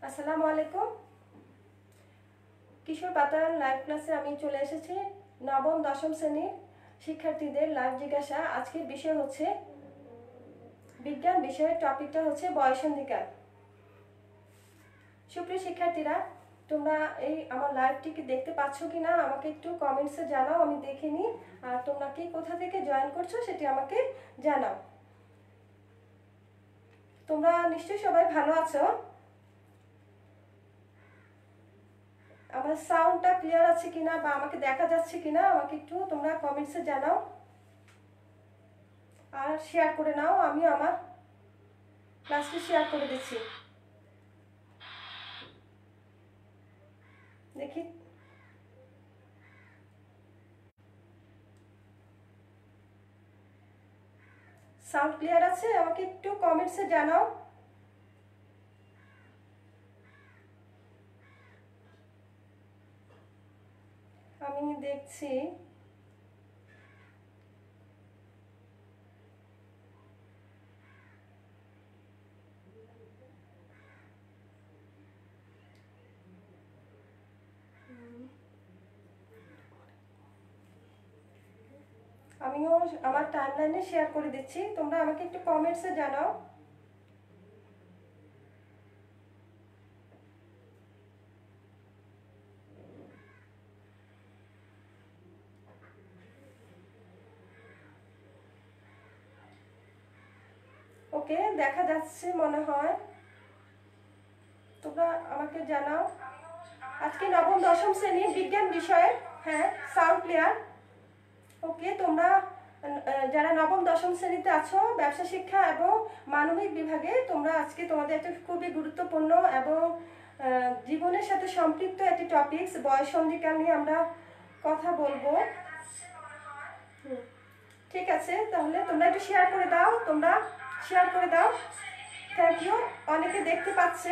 আসসালামু আলাইকুম। কিশোর বাতায়ন লাইভ ক্লাসে আমি চলে এসেছি। নবম দশম শ্রেণীর শিক্ষার্থীদের লাইভ জিজ্ঞাসা। আজকের বিষয় হচ্ছে বিজ্ঞান বিষয়ের টপিকটা হচ্ছে বয়ঃসন্ধিকাল। সুপ্রিয় শিক্ষার্থীরা, তোমরা এই আমার লাইভটিকে দেখতে পাচ্ছ কিনা আমাকে একটু কমেন্টসে জানাও, আমি দেখে নিই। আর তোমরা কি কোথা থেকে জয়েন করছো সেটি আমাকে জানাও। তোমরা নিশ্চয়ই সবাই ভালো আছো। আমার সাউন্ডটা ক্লিয়ার আছে কিনা বা আমাকে দেখা যাচ্ছে কিনা আমাকে একটু তোমরা কমেন্টসে জানাও আর শেয়ার করে নাও। আমি আমার ক্লাসটি শেয়ার করে দিচ্ছি। দেখি সাউন্ড ক্লিয়ার আছে, আমাকে একটু কমেন্টসে জানাও। আমি দেখছি আমিও আমার টাইমলাইনে শেয়ার করে দিচ্ছি, তোমরা আমাকে একটু কমেন্টসে জানাও। ওকে, দেখা যাচ্ছে মনে হয়, তোমরা আমাকে জানাও। আজকে নবম দশম শ্রেণীর বিজ্ঞান বিষয়ে, হ্যাঁ সাউন্ড ক্লিয়ার। ওকে, তোমরা যারা নবম দশম শ্রেণীতে আছো ব্যবসা শিক্ষা এবং মানবিক বিভাগে, তোমরা আজকে তোমাদের একটা খুবই গুরুত্বপূর্ণ এবং জীবনের সাথে সম্পৃক্ত একটি টপিকস বয়ঃসন্ধিকাল নিয়ে আমরা কথা বলবো। ঠিক আছে, তাহলে তোমরা একটু শেয়ার করে দাও, তোমরা শেয়ার করে দাও। থ্যাংক ইউ, অনেকে দেখতে পাচ্ছে।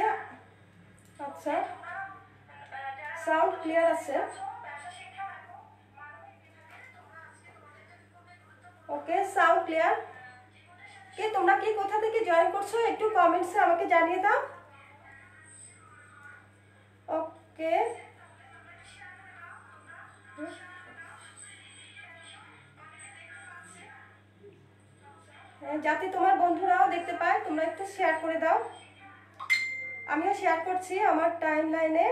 আচ্ছা, সাউন্ড ক্লিয়ার আছে। ওকে, সাউন্ড ক্লিয়ার। কে তোমরা কি কোথা থেকে জয়েন করছো একটু কমেন্টসে আমাকে জানিয়ে দাও। ওকে, যাতে তোমার বন্ধুরাও দেখতে পায় তোমরা একটু শেয়ার করে দাও। আমিও শেয়ার করছি আমার টাইম লাইনে।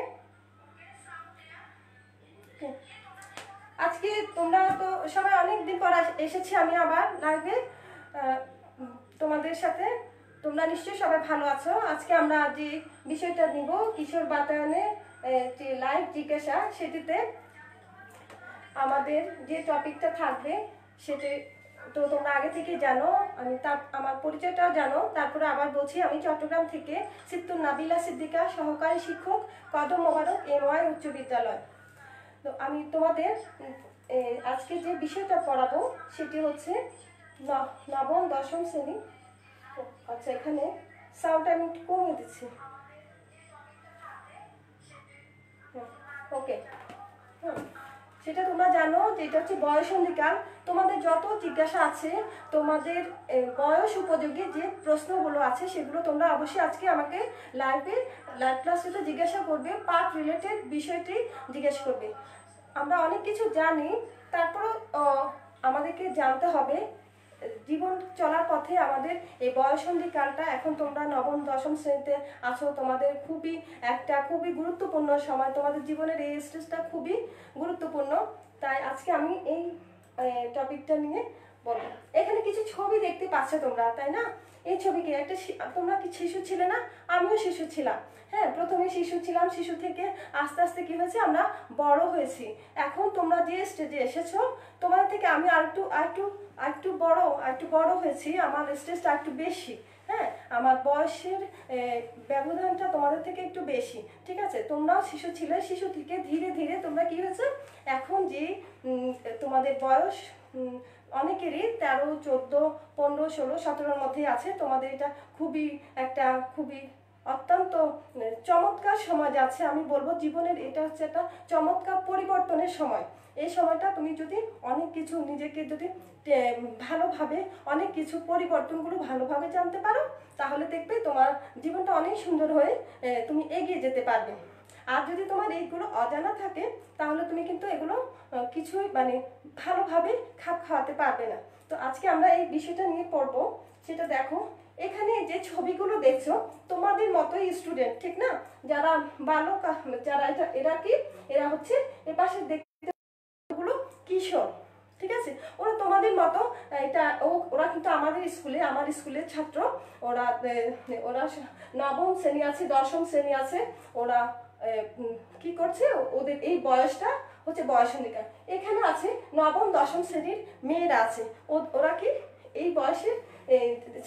আজকে তোমরা তো সবাই অনেক দিন পর এসেছি আমি আবার লাইভে তোমাদের সাথে। তোমরা নিশ্চয়ই সবাই ভালো আছো। আজকে আমরা যে বিষয়টা নিব কিশোর বাতায়নে যে লাইভ জিজ্ঞাসা, সেটিতে আমাদের যে টপিকটা থাকবে সেটি তো তোমরা আগে থেকে জানো। আমি আমার পরিচয়টাও জানো। তারপরে আবার বলছি, আমি চট্টগ্রাম থেকে সিত্তুর নাবিলা সিদ্দিকা, সহকারী শিক্ষক, কদম মোবারক MY উচ্চ বিদ্যালয়। তো আমি তোমাদের আজকে যে বিষয়টা পড়াবো সেটি হচ্ছে নবম দশম শ্রেণী। আচ্ছা, এখানে সাউন্ড আমি একটু কমিয়ে দিচ্ছি। ওকে, সেটা তোমরা জানো যে এটা হচ্ছে বয়ঃসন্ধিকাল। তোমাদের যত জিজ্ঞাসা আছে, তোমাদের বয়স উপযোগী যে প্রশ্নগুলো আছে সেগুলো তোমরা অবশ্যই আজকে আমাকে লাইভ ক্লাসটিতে জিজ্ঞাসা করবে। পার্ট রিলেটেড বিষয়টি জিজ্ঞেস করবে। আমরা অনেক কিছু জানি, তারপরও আমাদেরকে জানতে হবে জীবন চলার পথে আমাদের এই বয়ঃসন্ধিকালটা, এখন তোমরা নবম দশম শ্রেণীতে আছো, তোমাদের খুবই গুরুত্বপূর্ণ সময়। তোমাদের জীবনের এই স্টেজটা খুবই গুরুত্বপূর্ণ। তাই আজকে আমি এই টপিকটা নিয়ে বলবো। এখানে কিছু ছবি দেখতে পাচ্ছ তোমরা, তাই না? এই ছবিকে একটা, তোমরা কি শিশু ছিলে না? আমিও শিশু ছিলাম। হ্যাঁ, প্রথমে শিশু ছিলাম, শিশু থেকে আস্তে আস্তে কি হয়েছে, আমরা বড় হয়েছি। এখন তোমরা যে স্টেজে এসেছো, তোমাদের থেকে আমি আরেকটু বড় হয়েছি। আমার স্টেজটা একটু বেশি। হ্যাঁ, আমার বয়সের ব্যবধানটা তোমাদের থেকে একটু বেশি। ঠিক আছে, তোমরাও শিশু ছিলে, শিশু থেকে ধীরে ধীরে তোমরা কি হয়েছে, এখন যে তোমাদের বয়স অনেকেরই 13, 14, 15, 16, 17-র মধ্যেই আছে। তোমাদের এটা খুবই অত্যন্ত চমৎকার সময় যাচ্ছে। আমি বলবো জীবনের এটা হচ্ছে একটা চমৎকার পরিবর্তনের সময়। এই সময়টা তুমি যদি অনেক কিছু নিজেকে যদি ভালোভাবে অনেক কিছু পরিবর্তনগুলো ভালোভাবে জানতে পারো, তাহলে দেখবে তোমার জীবনটা অনেক সুন্দর হয়ে তুমি এগিয়ে যেতে পারবে। আর যদি তোমার এইগুলো অজানা থাকে, তাহলে তুমি কিন্তু এগুলো কিছুই মানে ভালোভাবে খাপ খাওয়াতে পারবে না। তো আজকে আমরা এই বিষয়টা নিয়ে পড়বো। সেটা দেখো, এখানে যে ছবিগুলো দেখছো তোমাদের মতোই স্টুডেন্ট, ঠিক না? যারা বালক, যারা এরা কি, এরা হচ্ছে এ পাশে দেখতে গুলো কিশোর, ঠিক আছে? ওরা তোমাদের মতো, এটা ওরা কিন্তু আমাদের স্কুলে, আমার স্কুলের ছাত্র। ওরা ওরা নবম শ্রেণী আছে, দশম শ্রেণী আছে। ওরা কি করছে, ওদের এই বয়সটা হচ্ছে বয়সন্ধিকাল। এখানে আছে নবম দশম শ্রেণীর মেয়েরা আছে। ওরা কি এই বয়সের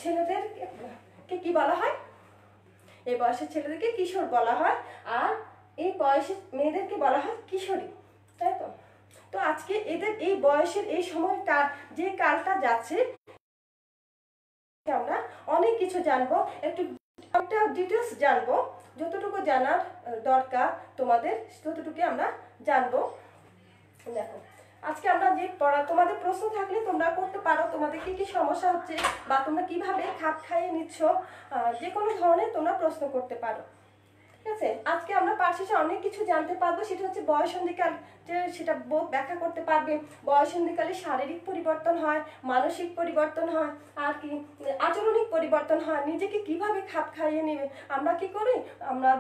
ছেলেদেরকে কি বলা হয়? এই বয়সের ছেলেদেরকে কিশোর বলা হয়, আর এই বয়সের মেয়েদেরকে বলা হয় কিশোরী, তাই তো? তো আজকে এদের এই বয়সের এই সময়টা, যে কালটা যাচ্ছে, আমরা অনেক কিছু জানবো, একটু একটা ডিটেলস জানবো। যতটুকু জানার দরকার তোমাদের, ততটুকু আমরা জানবো। দেখো, আজকে আমরা যে তোমাদের প্রশ্ন থাকলে তোমরা করতে পারো, তোমাদের কি কি সমস্যা হচ্ছে বা তোমরা কিভাবে খাপ খাইয়ে নিচ্ছ, যে কোনো ধরনের তোমরা প্রশ্ন করতে পারো, ঠিক আছে? আজকে আমরা পাঠ শেষে অনেক কিছু জানতে পারবো। সেটা হচ্ছে বয়সন্ধিকাল, যে সেটা ব্যাখ্যা করতে পারবে। বয়সন্ধিকালে শারীরিক পরিবর্তন হয়, মানসিক পরিবর্তন হয়, আর কি আচরণিক পরিবর্তন হয়। নিজেকে কিভাবে খাপ খাইয়ে নেবে, আমরা কি করি, আমরা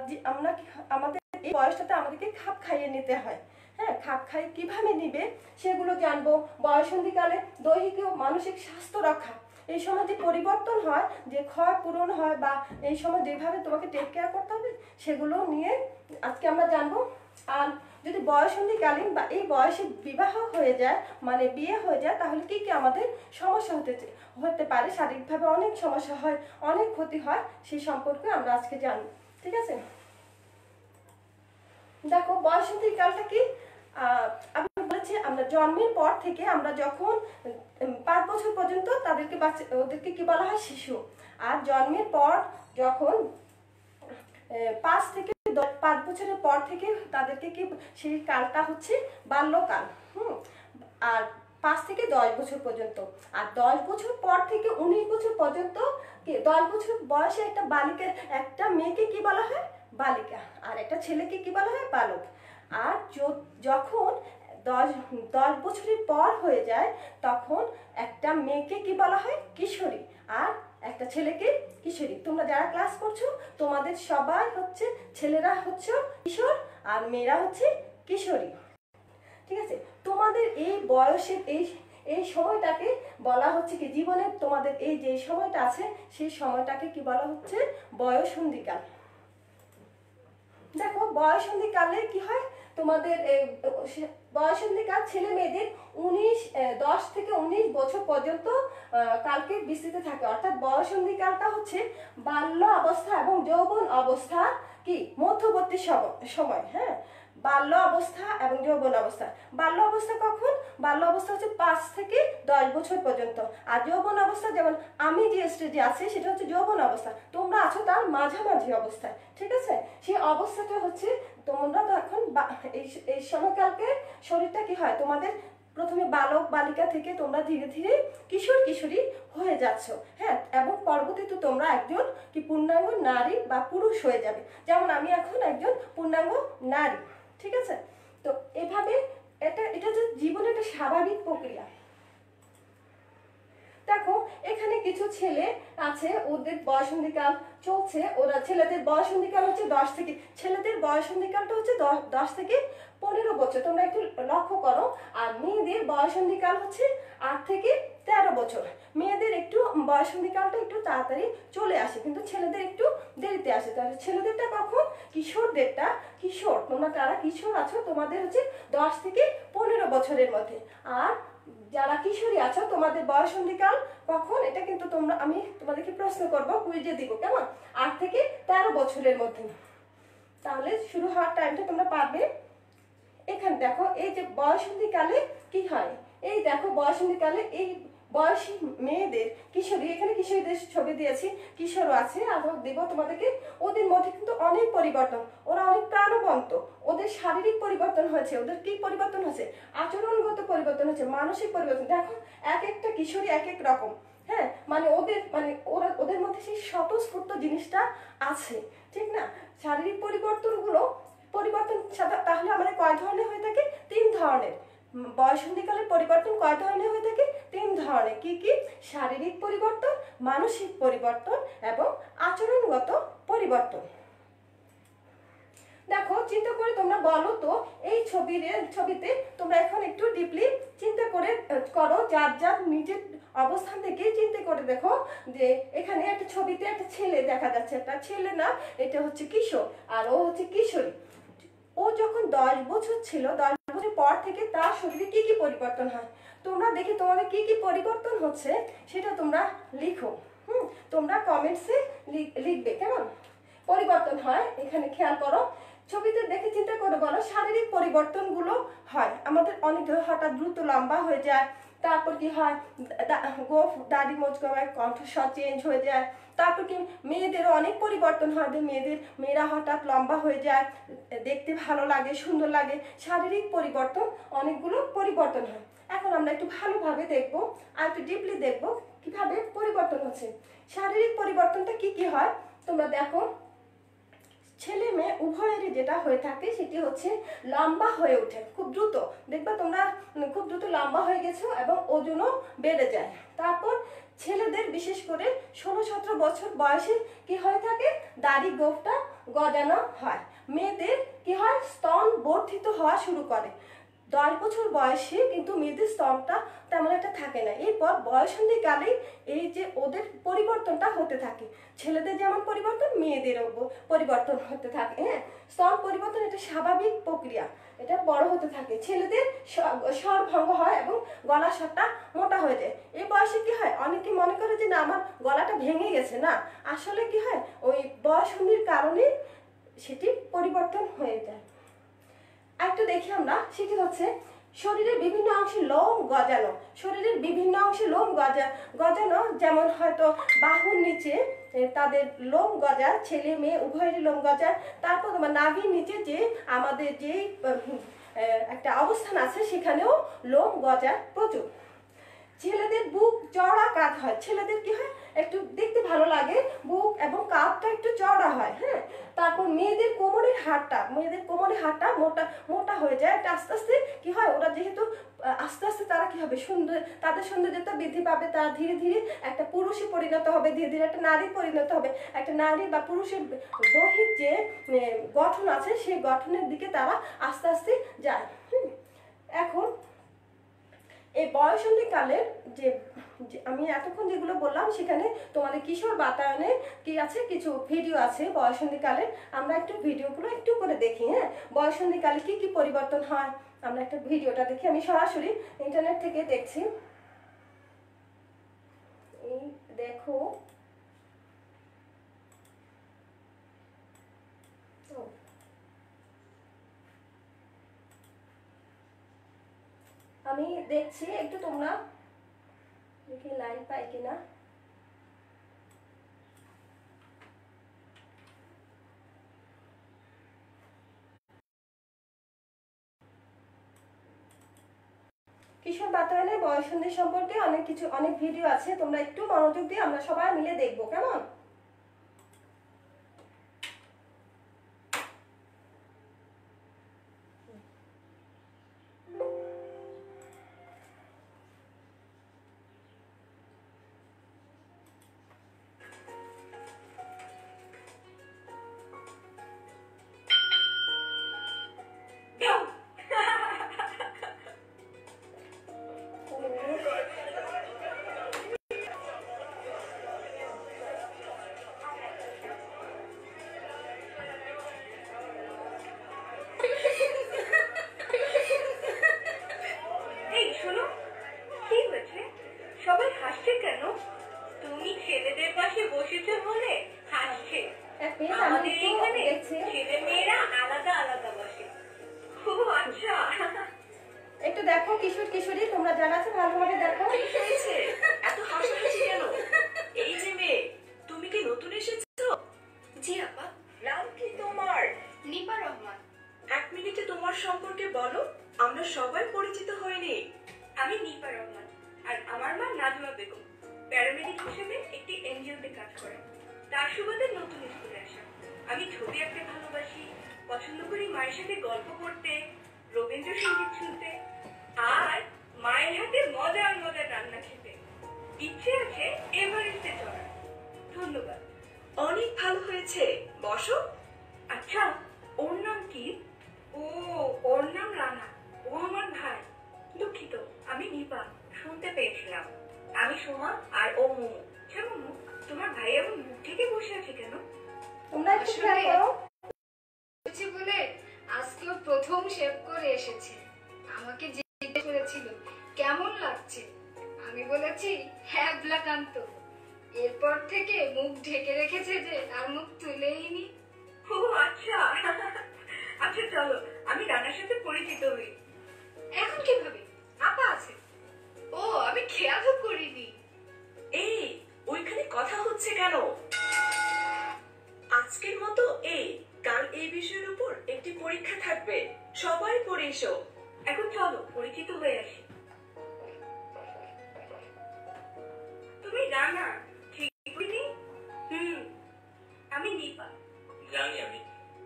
আমাদের এই বয়সটাতে আমাদেরকে খাপ খাইয়ে নিতে হয়। হ্যাঁ, খাপ খাইয়ে কিভাবে নিবে সেগুলো জানবো। বয়সন্ধিকালে দৈহিক ও মানসিক স্বাস্থ্য রক্ষা, এই সময় যে পরিবর্তন হয়, যে ক্ষয় পূরণ হয়, বা এই সময় যেভাবে তোমাকে টেক কেয়ার করতে হবে, সেগুলো নিয়ে আজকে আমরা জানবো। আর যদি বয়সন্ধিকালীন বা এই বয়সে বিবাহ হয়ে যায়, মানে বিয়ে হয়ে যায়, তাহলে কি কি আমাদের সমস্যা হতে পারে, শারীরিকভাবে অনেক সমস্যা হয়, অনেক ক্ষতি হয়, সেই সম্পর্কে আমরা আজকে জানবো, ঠিক আছে? দেখো, বয়সন্ধিকালটা কি, আমি বলেছি আমরা জন্মের পর থেকে, আমরা যখন 5 বছর পর্যন্ত তাদেরকে ওদেরকে কি বলা হয়, শিশু। আর জন্মের পর যখন 5 বছরের পর থেকে তাদেরকে কি, সেই কালটা হচ্ছে বাল্যকাল। আর 5 থেকে 10 বছর পর্যন্ত। আর 10 বছর পর থেকে 19 বছর পর্যন্ত, 10 বছর বয়সে একটা মেয়েকে কি বলা হয়, বালিকা। আর একটা ছেলেকে কি বলা হয়, বালক। আর যখন 10 বছরের পর হয়ে যায়, তখন একটা মেয়েকে কি বলা হয়, কিশোরী। আর একটা ছেলেকে কিশোরী। তোমরা যারা ক্লাস করছো, তোমাদের সবাই হচ্ছে, ছেলেরা হচ্ছে কিশোর আর মেয়েরা হচ্ছে কিশোরী, ঠিক আছে? তোমাদের এই বয়সের এই সময়টাকে বলা হচ্ছে কি, জীবনের তোমাদের এই যে সময়টা আছে, সেই সময়টাকে কি বলা হচ্ছে, বয়সন্ধিকাল। দেখো, বয়সন্ধিকালে কি হয় তোমাদের, বয়সন্ধিকাল ছেলে মেয়েদের 10 থেকে 19 বছর পর্যন্ত কালকে বিস্তৃত থাকে। অর্থাৎ বয়সন্ধিকালটা হচ্ছে বাল্য অবস্থা এবং যৌবন অবস্থা কি মধ্যবর্তী সময়। হ্যাঁ, বাল্য অবস্থা এবং যৌবন অবস্থা। বাল্য অবস্থা কখন? বাল্য অবস্থা হচ্ছে 5 থেকে 10 বছর পর্যন্ত। আর যৌবন অবস্থা, যেমন আমি যে স্টেজে আছি, সেটা হচ্ছে যৌবন অবস্থা। তোমরা আছো তার মাঝামাঝি অবস্থায়, ঠিক আছে? সেই অবস্থাটা হচ্ছে, তোমরা তো এখন এই সময়কালকে শরীরটা কি হয়, তোমাদের প্রথমে বালক বালিকা থেকে তোমরা ধীরে ধীরে কিশোর কিশোরী হয়ে যাচ্ছ। হ্যাঁ, এবং পরবর্তীতে তোমরা একজন কি পূর্ণাঙ্গ নারী বা পুরুষ হয়ে যাবে। যেমন আমি এখন একজন পূর্ণাঙ্গ নারী, ঠিক আছে? তো এভাবে এটা যে জীবনের একটা স্বাভাবিক প্রক্রিয়া। দেখো, এখানে কিছু ছেলে আছে, ওদের বয়সন্ধিকাল চলছে। ওরা ছেলেদের বয়সন্ধিকাল হচ্ছে 10 থেকে, ছেলেদের বয়সন্ধিকালটা হচ্ছে 10 থেকে 15 বছর, তোমরা একটু লক্ষ্য করো। আর মেয়েদের বয়সন্ধিকাল হচ্ছে 8 থেকে 13 বছর। মেয়েদের একটু বয়সন্ধিকালটা একটু তাড়াতাড়ি চলে আসে, কিন্তু ছেলেদের একটু দেরিতে আসে। তাহলে ছেলেদেরটা কখন, কিশোরদেরটা, কিশোর, তোমরা যারা কিশোর আছো, তোমাদের হচ্ছে 10 থেকে 15 বছরের মধ্যে। আর যারা কিশোরী আছো, তোমাদের বয়সন্ধিকাল কখন, এটা কিন্তু আমি তোমাদেরকে প্রশ্ন করবো, কুইজে দিব, কেমন? 8 থেকে 13 বছরের মধ্যে। তাহলে শুরু হওয়ার টাইমটা তোমরা পাবে। এখানে দেখো, এই যে বয়সন্ধিকালে কি হয়, এই দেখো বয়সন্ধিকালে এই বয়সী মেয়েদের, কিশোরী, এখানে কিশোরীদের ছবি দিয়েছি, কিশোরও আছে, আরো দেব তোমাদেরকে। ওদের মধ্যে কিন্তু অনেক পরিবর্তন, ওরা অনেক প্রাণবন্ত, ওদের শারীরিক পরিবর্তন হয়েছে, ওদের কি পরিবর্তন হয়েছে, আচরণগত পরিবর্তন হয়েছে, মানসিক পরিবর্তন। দেখো এক একটা কিশোরী এক এক রকম, হ্যাঁ, মানে ওদের মধ্যে সেই স্বতঃস্ফূর্ত জিনিসটা আছে, ঠিক না? শারীরিক পরিবর্তন তাহলে আমাদের কয় ধরনের হয়ে থাকে? 3 ধরনের। বয়সন্ধিকালের পরিবর্তন কয় ধরনের হয়ে থাকে? 3 ধরনের। কি কি? শারীরিক পরিবর্তন, মানসিক পরিবর্তন এবং আচরণগত পরিবর্তন। দেখো চিন্তা করে তোমরা বলো তো, এই ছবিতে তোমরা এখন একটু ডিপলি চিন্তা করে করো, যার যার নিজের অবস্থান থেকে চিন্তা করে দেখো যে এখানে একটা ছবিতে একটা ছেলে দেখা যাচ্ছে, একটা ছেলে না, এটা হচ্ছে কিশোর আর ও হচ্ছে কিশোরী। ও যখন 10 বছর ছিল, 10 বছর পর থেকে তার শরীরে কি কি পরিবর্তন হয়, তোমরা দেখি তোমাদের কি কি পরিবর্তন হচ্ছে সেটা তোমরা লিখো। তোমরা কমেন্টসে লিখবে, কেমন পরিবর্তন হয় এখানে খেয়াল করো। ছবিতে দেখে চিন্তা করে বলো শারীরিক পরিবর্তনগুলো হয় আমাদের। অনেক হঠাৎ দ্রুত লম্বা হয়ে যায়, তারপর কি হয়, গোফ দাড়ি মোচকা হয়, কণ্ঠস্বর চেঞ্জ হয়ে যায়। তারপর কি মেয়েদেরও অনেক পরিবর্তন হয়, মেয়েরা হঠাৎ লম্বা হয়ে যায়, দেখতে ভালো লাগে, সুন্দর লাগে। শারীরিক পরিবর্তন অনেকগুলো পরিবর্তন হয়। এখন আমরা একটু ভালোভাবে দেখবো আর একটু ডিপলি দেখবো কিভাবে পরিবর্তন হচ্ছে। শারীরিক পরিবর্তনটা কি কি হয় তোমরা দেখো। ছেলে মেয়ে উভয়েরই যেটা হয়ে থাকে সেটি হচ্ছে লম্বা হয়ে ওঠে খুব দ্রুত। দেখবা তোমরা খুব দ্রুত লম্বা হয়ে গেছো এবং ওজনও বেড়ে যায়। তারপর ছেলেদের বিশেষ করে 16-17 বছর বয়সে কি হয়ে থাকে, দাড়ি গোঁফটা গজানো হয়। মেয়েদের কি হয়, স্তন বর্ধিত হওয়া শুরু করে। 10 বছর বয়সে কিন্তু মেয়েদের স্তনটা তেমন একটা থাকে না। এরপর বয়সন্ধিকালেই এই যে ওদের পরিবর্তনটা হতে থাকে। ছেলেদের যেমন পরিবর্তন, মেয়েদেরও পরিবর্তন হতে থাকে। হ্যাঁ, স্তন পরিবর্তন এটা স্বাভাবিক প্রক্রিয়া, এটা বড় হতে থাকে। ছেলেদের স্বর ভঙ্গ হয় এবং গলার স্বরটা মোটা হয়ে যায়। এই বয়সে কি হয়, অনেকে মনে করে যে না আমার গলাটা ভেঙে গেছে, না, আসলে কি হয় ওই বয়সন্ধির কারণে সেটি পরিবর্তন হয়ে যায়। একটু দেখি আমরা, সেটি হচ্ছে শরীরের বিভিন্ন অংশে লোম গজানো। শরীরের বিভিন্ন অংশে লোম গজানো, যেমন হয়তো বাহুর নিচে তাদের লোম গজায়, ছেলে মেয়ে উভয়েরই লোম গজায়। তারপর তোমার নাভির নিচে যে আমাদের যেই একটা অবস্থান আছে সেখানেও লোম গজায় প্রচুর। ছেলেদের বুক চওড়া কাঁধ হয়। ছেলেদের কি হয়, একটু দেখতে ভালো লাগে, বুক এবং কাঁধটা একটু চওড়া হয়। হ্যাঁ, তারপর মেয়েদের কোমরের হাড়টা মোটা হয়ে যায়। এটা আস্তে আস্তে কি হয়, ওরা যেহেতু আস্তে আস্তে তারা কি হবে, তাদের সৌন্দর্যতা বৃদ্ধি পাবে। তারা ধীরে ধীরে একটা পুরুষে পরিণত হবে, ধীরে ধীরে একটা নারী পরিণত হবে। একটা নারী বা পুরুষের দৈহিক যে গঠন আছে সেই গঠনের দিকে তারা আস্তে আস্তে যায়। এখন এই বয়সন্ধিকালের যে আমি এতক্ষণ যেগুলো বললাম সেখানে তোমাদের কিশোর বাতায়নে কি আছে, কিছু ভিডিও আছে বয়সন্ধিকালে। আমরা একটু ভিডিওগুলো একটু করে দেখি। হ্যাঁ, বয়সন্ধিকালে কি কি পরিবর্তন হয় আমরা একটা ভিডিওটা দেখি। আমি সরাসরি ইন্টারনেট থেকে দেখছি। এই দেখো, আমি দেখছি, একটু তোমরা দেখি লাইন পাই কিনা। কিশোর বাতায়নে বয়সন্ধি সম্পর্কে অনেক ভিডিও আছে, তোমরা একটু মনোযোগ দিয়ে আমরা সবাই মিলে দেখবো, কেমন? সবাই হাসছে কেন? তুমি ছেলেদের পাশে বসেছো বলে হাসছে। আমাদের এখানে ছেলে মেয়েরা আলাদা আলাদা বসে। খুব আচ্ছা, একটু দেখো কিশোর কিশোরী, তোমরা যারা আছো ভালোভাবে দেখো। ঠিক হয়েছে। ফারহানা বেগম, প্যারামেডিক হিসেবে একটি এনজিওতে কাজ করে। তার সুবাদে নতুন স্কুলে আসা। আমি ছবি আঁকতে ভালোবাসি, পছন্দ করি মায়ের সাথে গল্প করতে, রবীন্দ্রসঙ্গীত শুনতে, আর মায়ের হাতে মজার মজার রান্না খেতে। ইচ্ছে আছে এভারেস্টে চড়ার। ধন্যবাদ। অনেক ভালো হয়েছে, বসো। আচ্ছা, ওর নাম কি? ও, ওর নাম রানা। ও আমার ভাই। দুঃখিত, আমি নিপা। শুনতে পেয়েছিলাম। আমি সোমা আর ও মোমো। আচ্ছা মোমো, তোমার ভাই এমন মুখ থেকে বসে আছে কেন? তোমরা একটু খেয়াল করো। বলে আজকে ও প্রথম শেভ করে এসেছে। আমাকে জিজ্ঞেস করেছিল কেমন লাগছে। আমি বলেছি হ্যাবলাকান্ত। এরপর থেকে মুখ ঢেকে রেখেছে যে আর মুখ তুলেই নি। ও আচ্ছা। আচ্ছা চলো, আমি রানার সাথে পরিচিত হই। এখন কিভাবে? আপা আছে। ও, আমি খেয়ালও করিনি। এই, ওইখানে কথা হচ্ছে কেন? আজকের মতো কাল এই বিষয়ের উপর একটি পরীক্ষা থাকবে, সবাই পড়ে এসো। এখন চলো পরিচিত হয়ে আসি। তুমি রানা, ঠিক বলিনি? আমি নিপা। জানি আমি।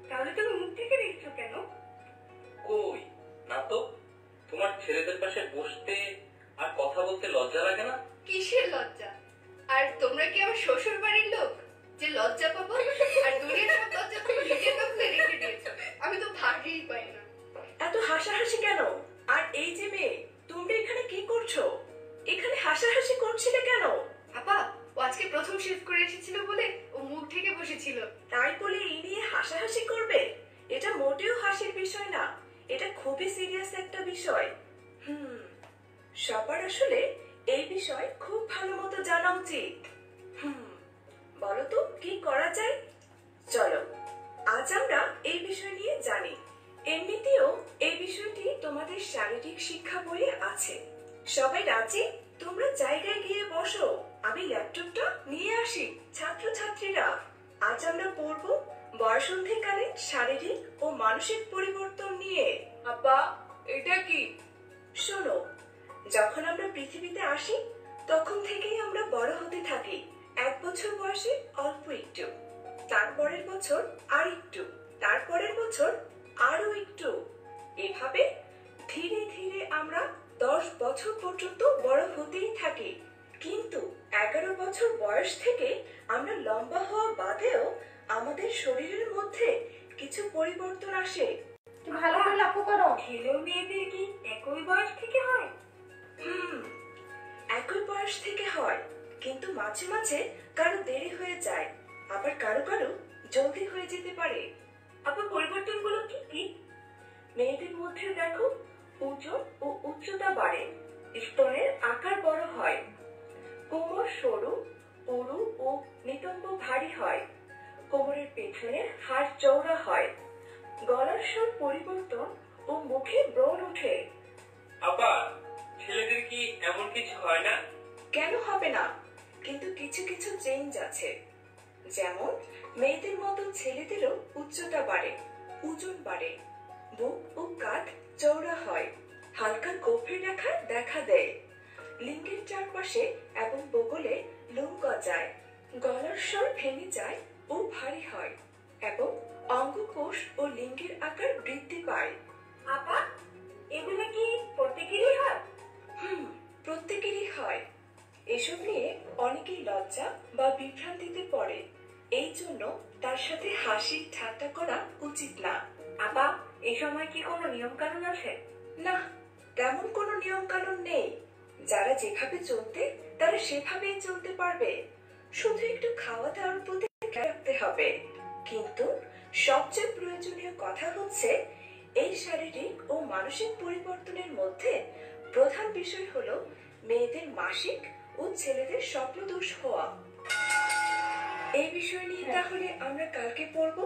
তাহলে তুমি মুখ থেকে দেখছো কেন? কই না তো, তোমার ছেলেদের পাশে বসতে আর কথা বলতে লজ্জা লাগে না? কিসের লজ্জা? আর তোমরা কি আমার শ্বশুর বাড়ির লোক যে লজ্জা পাবো? আর দুনিয়ার সব লজ্জা তুমি নিজের কাছে রেখে দিয়েছো। আমি তো ভাগেই পাই না। এত হাসাহাসি কেন? আর এই যে মেয়ে, তোমরা এখানে কি করছো? এখানে হাসাহাসি করছিলে কেন? আপা, ও আজকে প্রথম শেভ করে এসেছিল বলে ও মুখ ঢেকে বসেছিল। তাই বলে এই নিয়ে হাসাহাসি করবে? এটা মোটেও হাসির বিষয় না, এটা খুবই সিরিয়াস একটা বিষয়। সবার আসলে এই বিষয় খুব ভালো মতো জানা উচিত। বলো তো কি করা যায়? চলো আজ আমরা এই বিষয় নিয়ে জানি। এমনিতেও এই বিষয়টি তোমাদের শারীরিক শিক্ষা বইয়ে আছে। সবাই রাজি? তোমরা জায়গায় গিয়ে বসো, আমি ল্যাপটপটা নিয়ে আসি। ছাত্রছাত্রীরা, আজ আমরা পড়ব বয়সন্ধিকালীন শারীরিক ও মানসিক পরিবর্তন নিয়ে। আপা, এটা কি? শোনো, যখন আমরা পৃথিবীতে আসি তখন থেকেই আমরা বড় হতে থাকি। 1 বছর বয়সে অল্প একটু, তারপরের বছর আর একটু, তারপরের বছর আরো একটু, এভাবে ধীরে ধীরে আমরা 10 বছর পর্যন্ত বড় হতেই থাকি। কিন্তু 11 বছর বয়স থেকে আমরা লম্বা হওয়া বাদেও আমাদের শরীরের মধ্যে কিছু পরিবর্তন আসে। একটু ভালো করে লক্ষ্য করো। ছেলে ও মেয়েদের কি একই বয়স থেকে হয়? একই বয়স থেকে হয়, কিন্তু মাঝে মাঝে কারো দেরি হয়ে যায়, আবার কারো কারো জলদি হয়ে যেতে পারে। আপনার পরিবর্তনগুলো কি কি? মেয়েদের মধ্যে দেখো, ওজন ও উচ্চতা বাড়ে, স্তনের আকার বড় হয়, কোমর সরু, পুরু ও নিতম্ব ভারী হয়, কোমরের পেছনে হাড় চওড়া হয়, গলার স্বর পরিবর্তন ও মুখে ব্রণ ওঠে। আপা, ছেলেদের কি এমন কিছু হয় না? কেন হবে না? কিন্তু কিছু কিছু চেঞ্জ আছে। যেমন মেয়েদের মতো ছেলেদেরও উচ্চতা বাড়ে, ওজন বাড়ে, বুক ও কাঁধ চওড়া হয়, হালকা গোফের রেখা দেখা দেয়, লিঙ্গের চারপাশে এবং বগলে লোম গজায়, গলার স্বর ভেঙে যায় ও ভারী হয়, এবং অঙ্গকোষ ও লিঙ্গের আকার বৃদ্ধি পায়। আপা, এগুলো কি প্রত্যেকেরই হয়? প্রত্যেকেরই হয়। এসব নিয়ে অনেকেই লজ্জা বা বিভ্রান্তিতে পড়ে, এই জন্য তার সাথে হাসি ঠাট্টা করা উচিত না। আপা, এই সময় কি কোনো নিয়ম কানুন আছে? না, তেমন কোনো নিয়ম কানুন নেই। যারা যেভাবে চলতে তারা সেভাবেই চলতে পারবে, শুধু একটু খাওয়া দাওয়ার প্রতি খেয়াল রাখতে হবে। কিন্তু সবচেয়ে প্রয়োজনীয় কথা হচ্ছে, এই শারীরিক ও মানসিক পরিবর্তনের মধ্যে প্রধান বিষয় হলো মেয়েদের মাসিক ও ছেলেদের স্বপ্নদোষ হওয়া। এই বিষয় নিয়ে তাহলে আমরা কালকে পড়বো।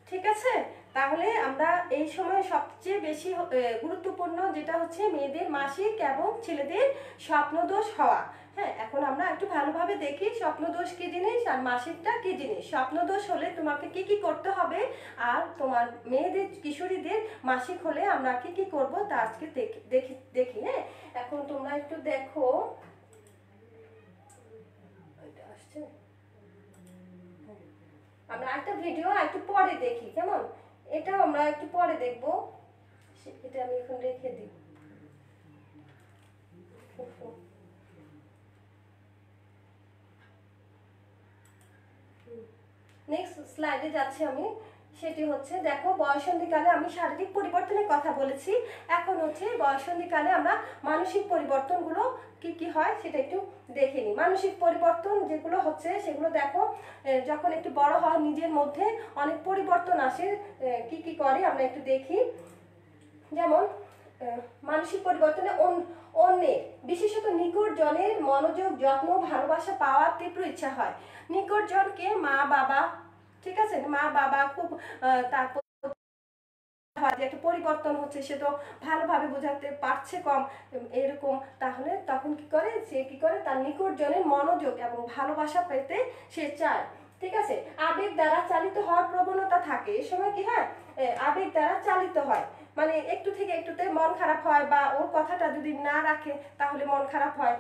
ঠিক আছে, তাহলে আমরা এই সময় সবচেয়ে বেশি গুরুত্বপূর্ণ যেটা হচ্ছে মেয়েদের মাসিক এবং ছেলেদের স্বপ্নদোষ হওয়া। হ্যাঁ, এখন আমরা একটু ভালোভাবে দেখি স্বপ্নদোষ কি জিনিস আর মাসিকটা কি জিনিস। স্বপ্নদোষ হলে তোমাকে কি কি করতে হবে, আর তোমার মেয়েদের কিশোরীদের মাসিক হলে আমরা কি কি করব তা আজকে দেখি। হ্যাঁ, এখন তোমরা একটু দেখো। হচ্ছে? হ্যাঁ। আমরা একটা ভিডিও একটু পরে দেখি কেমন, এটাও আমরা একটু পরে দেখবো। এটা আমি এখন রেখে দিই। নেক্সট স্লাইডে যাচ্ছি আমি। সেটি হচ্ছে দেখো, বয়ঃসন্ধিকালে আমি শারীরিক পরিবর্তনের কথা বলেছি, এখন হচ্ছে বয়ঃসন্ধিকালে আমরা মানসিক পরিবর্তনগুলো কি কি হয় সেটা একটু দেখে নিই। মানসিক পরিবর্তন যেগুলো হচ্ছে সেগুলো দেখো, যখন একটু বড় হয় নিজের মধ্যে অনেক পরিবর্তন আসে। কি কি করে আমরা একটু দেখি। যেমন মানসিক পরিবর্তনে অন্যের, বিশেষত নিকট জনের মনোযোগ, যত্ন, ভালোবাসা পাওয়ার তীব্র ইচ্ছা হয়। নিকট জনকে মা বাবা, ঠিক আছে, মা বাবা খুব তারপর যে একটা পরিবর্তন হচ্ছে সে তো ভালোভাবে বোঝাতে পারছে কম এরকম, তাহলে তখন কি করে, সে কি করে তার নিকট জনের মনোযোগ এবং ভালোবাসা পেতে সে চায়। ঠিক আছে, আবেগ দ্বারা চালিত হওয়ার প্রবণতা থাকে। এই সময় কি হয়, আবেগ দ্বারা চালিত হয়, মানে একটু থেকে একটুতে মন খারাপ হয়, বা ওর কথাটা যদি না রাখে তাহলে মন খারাপ হয়।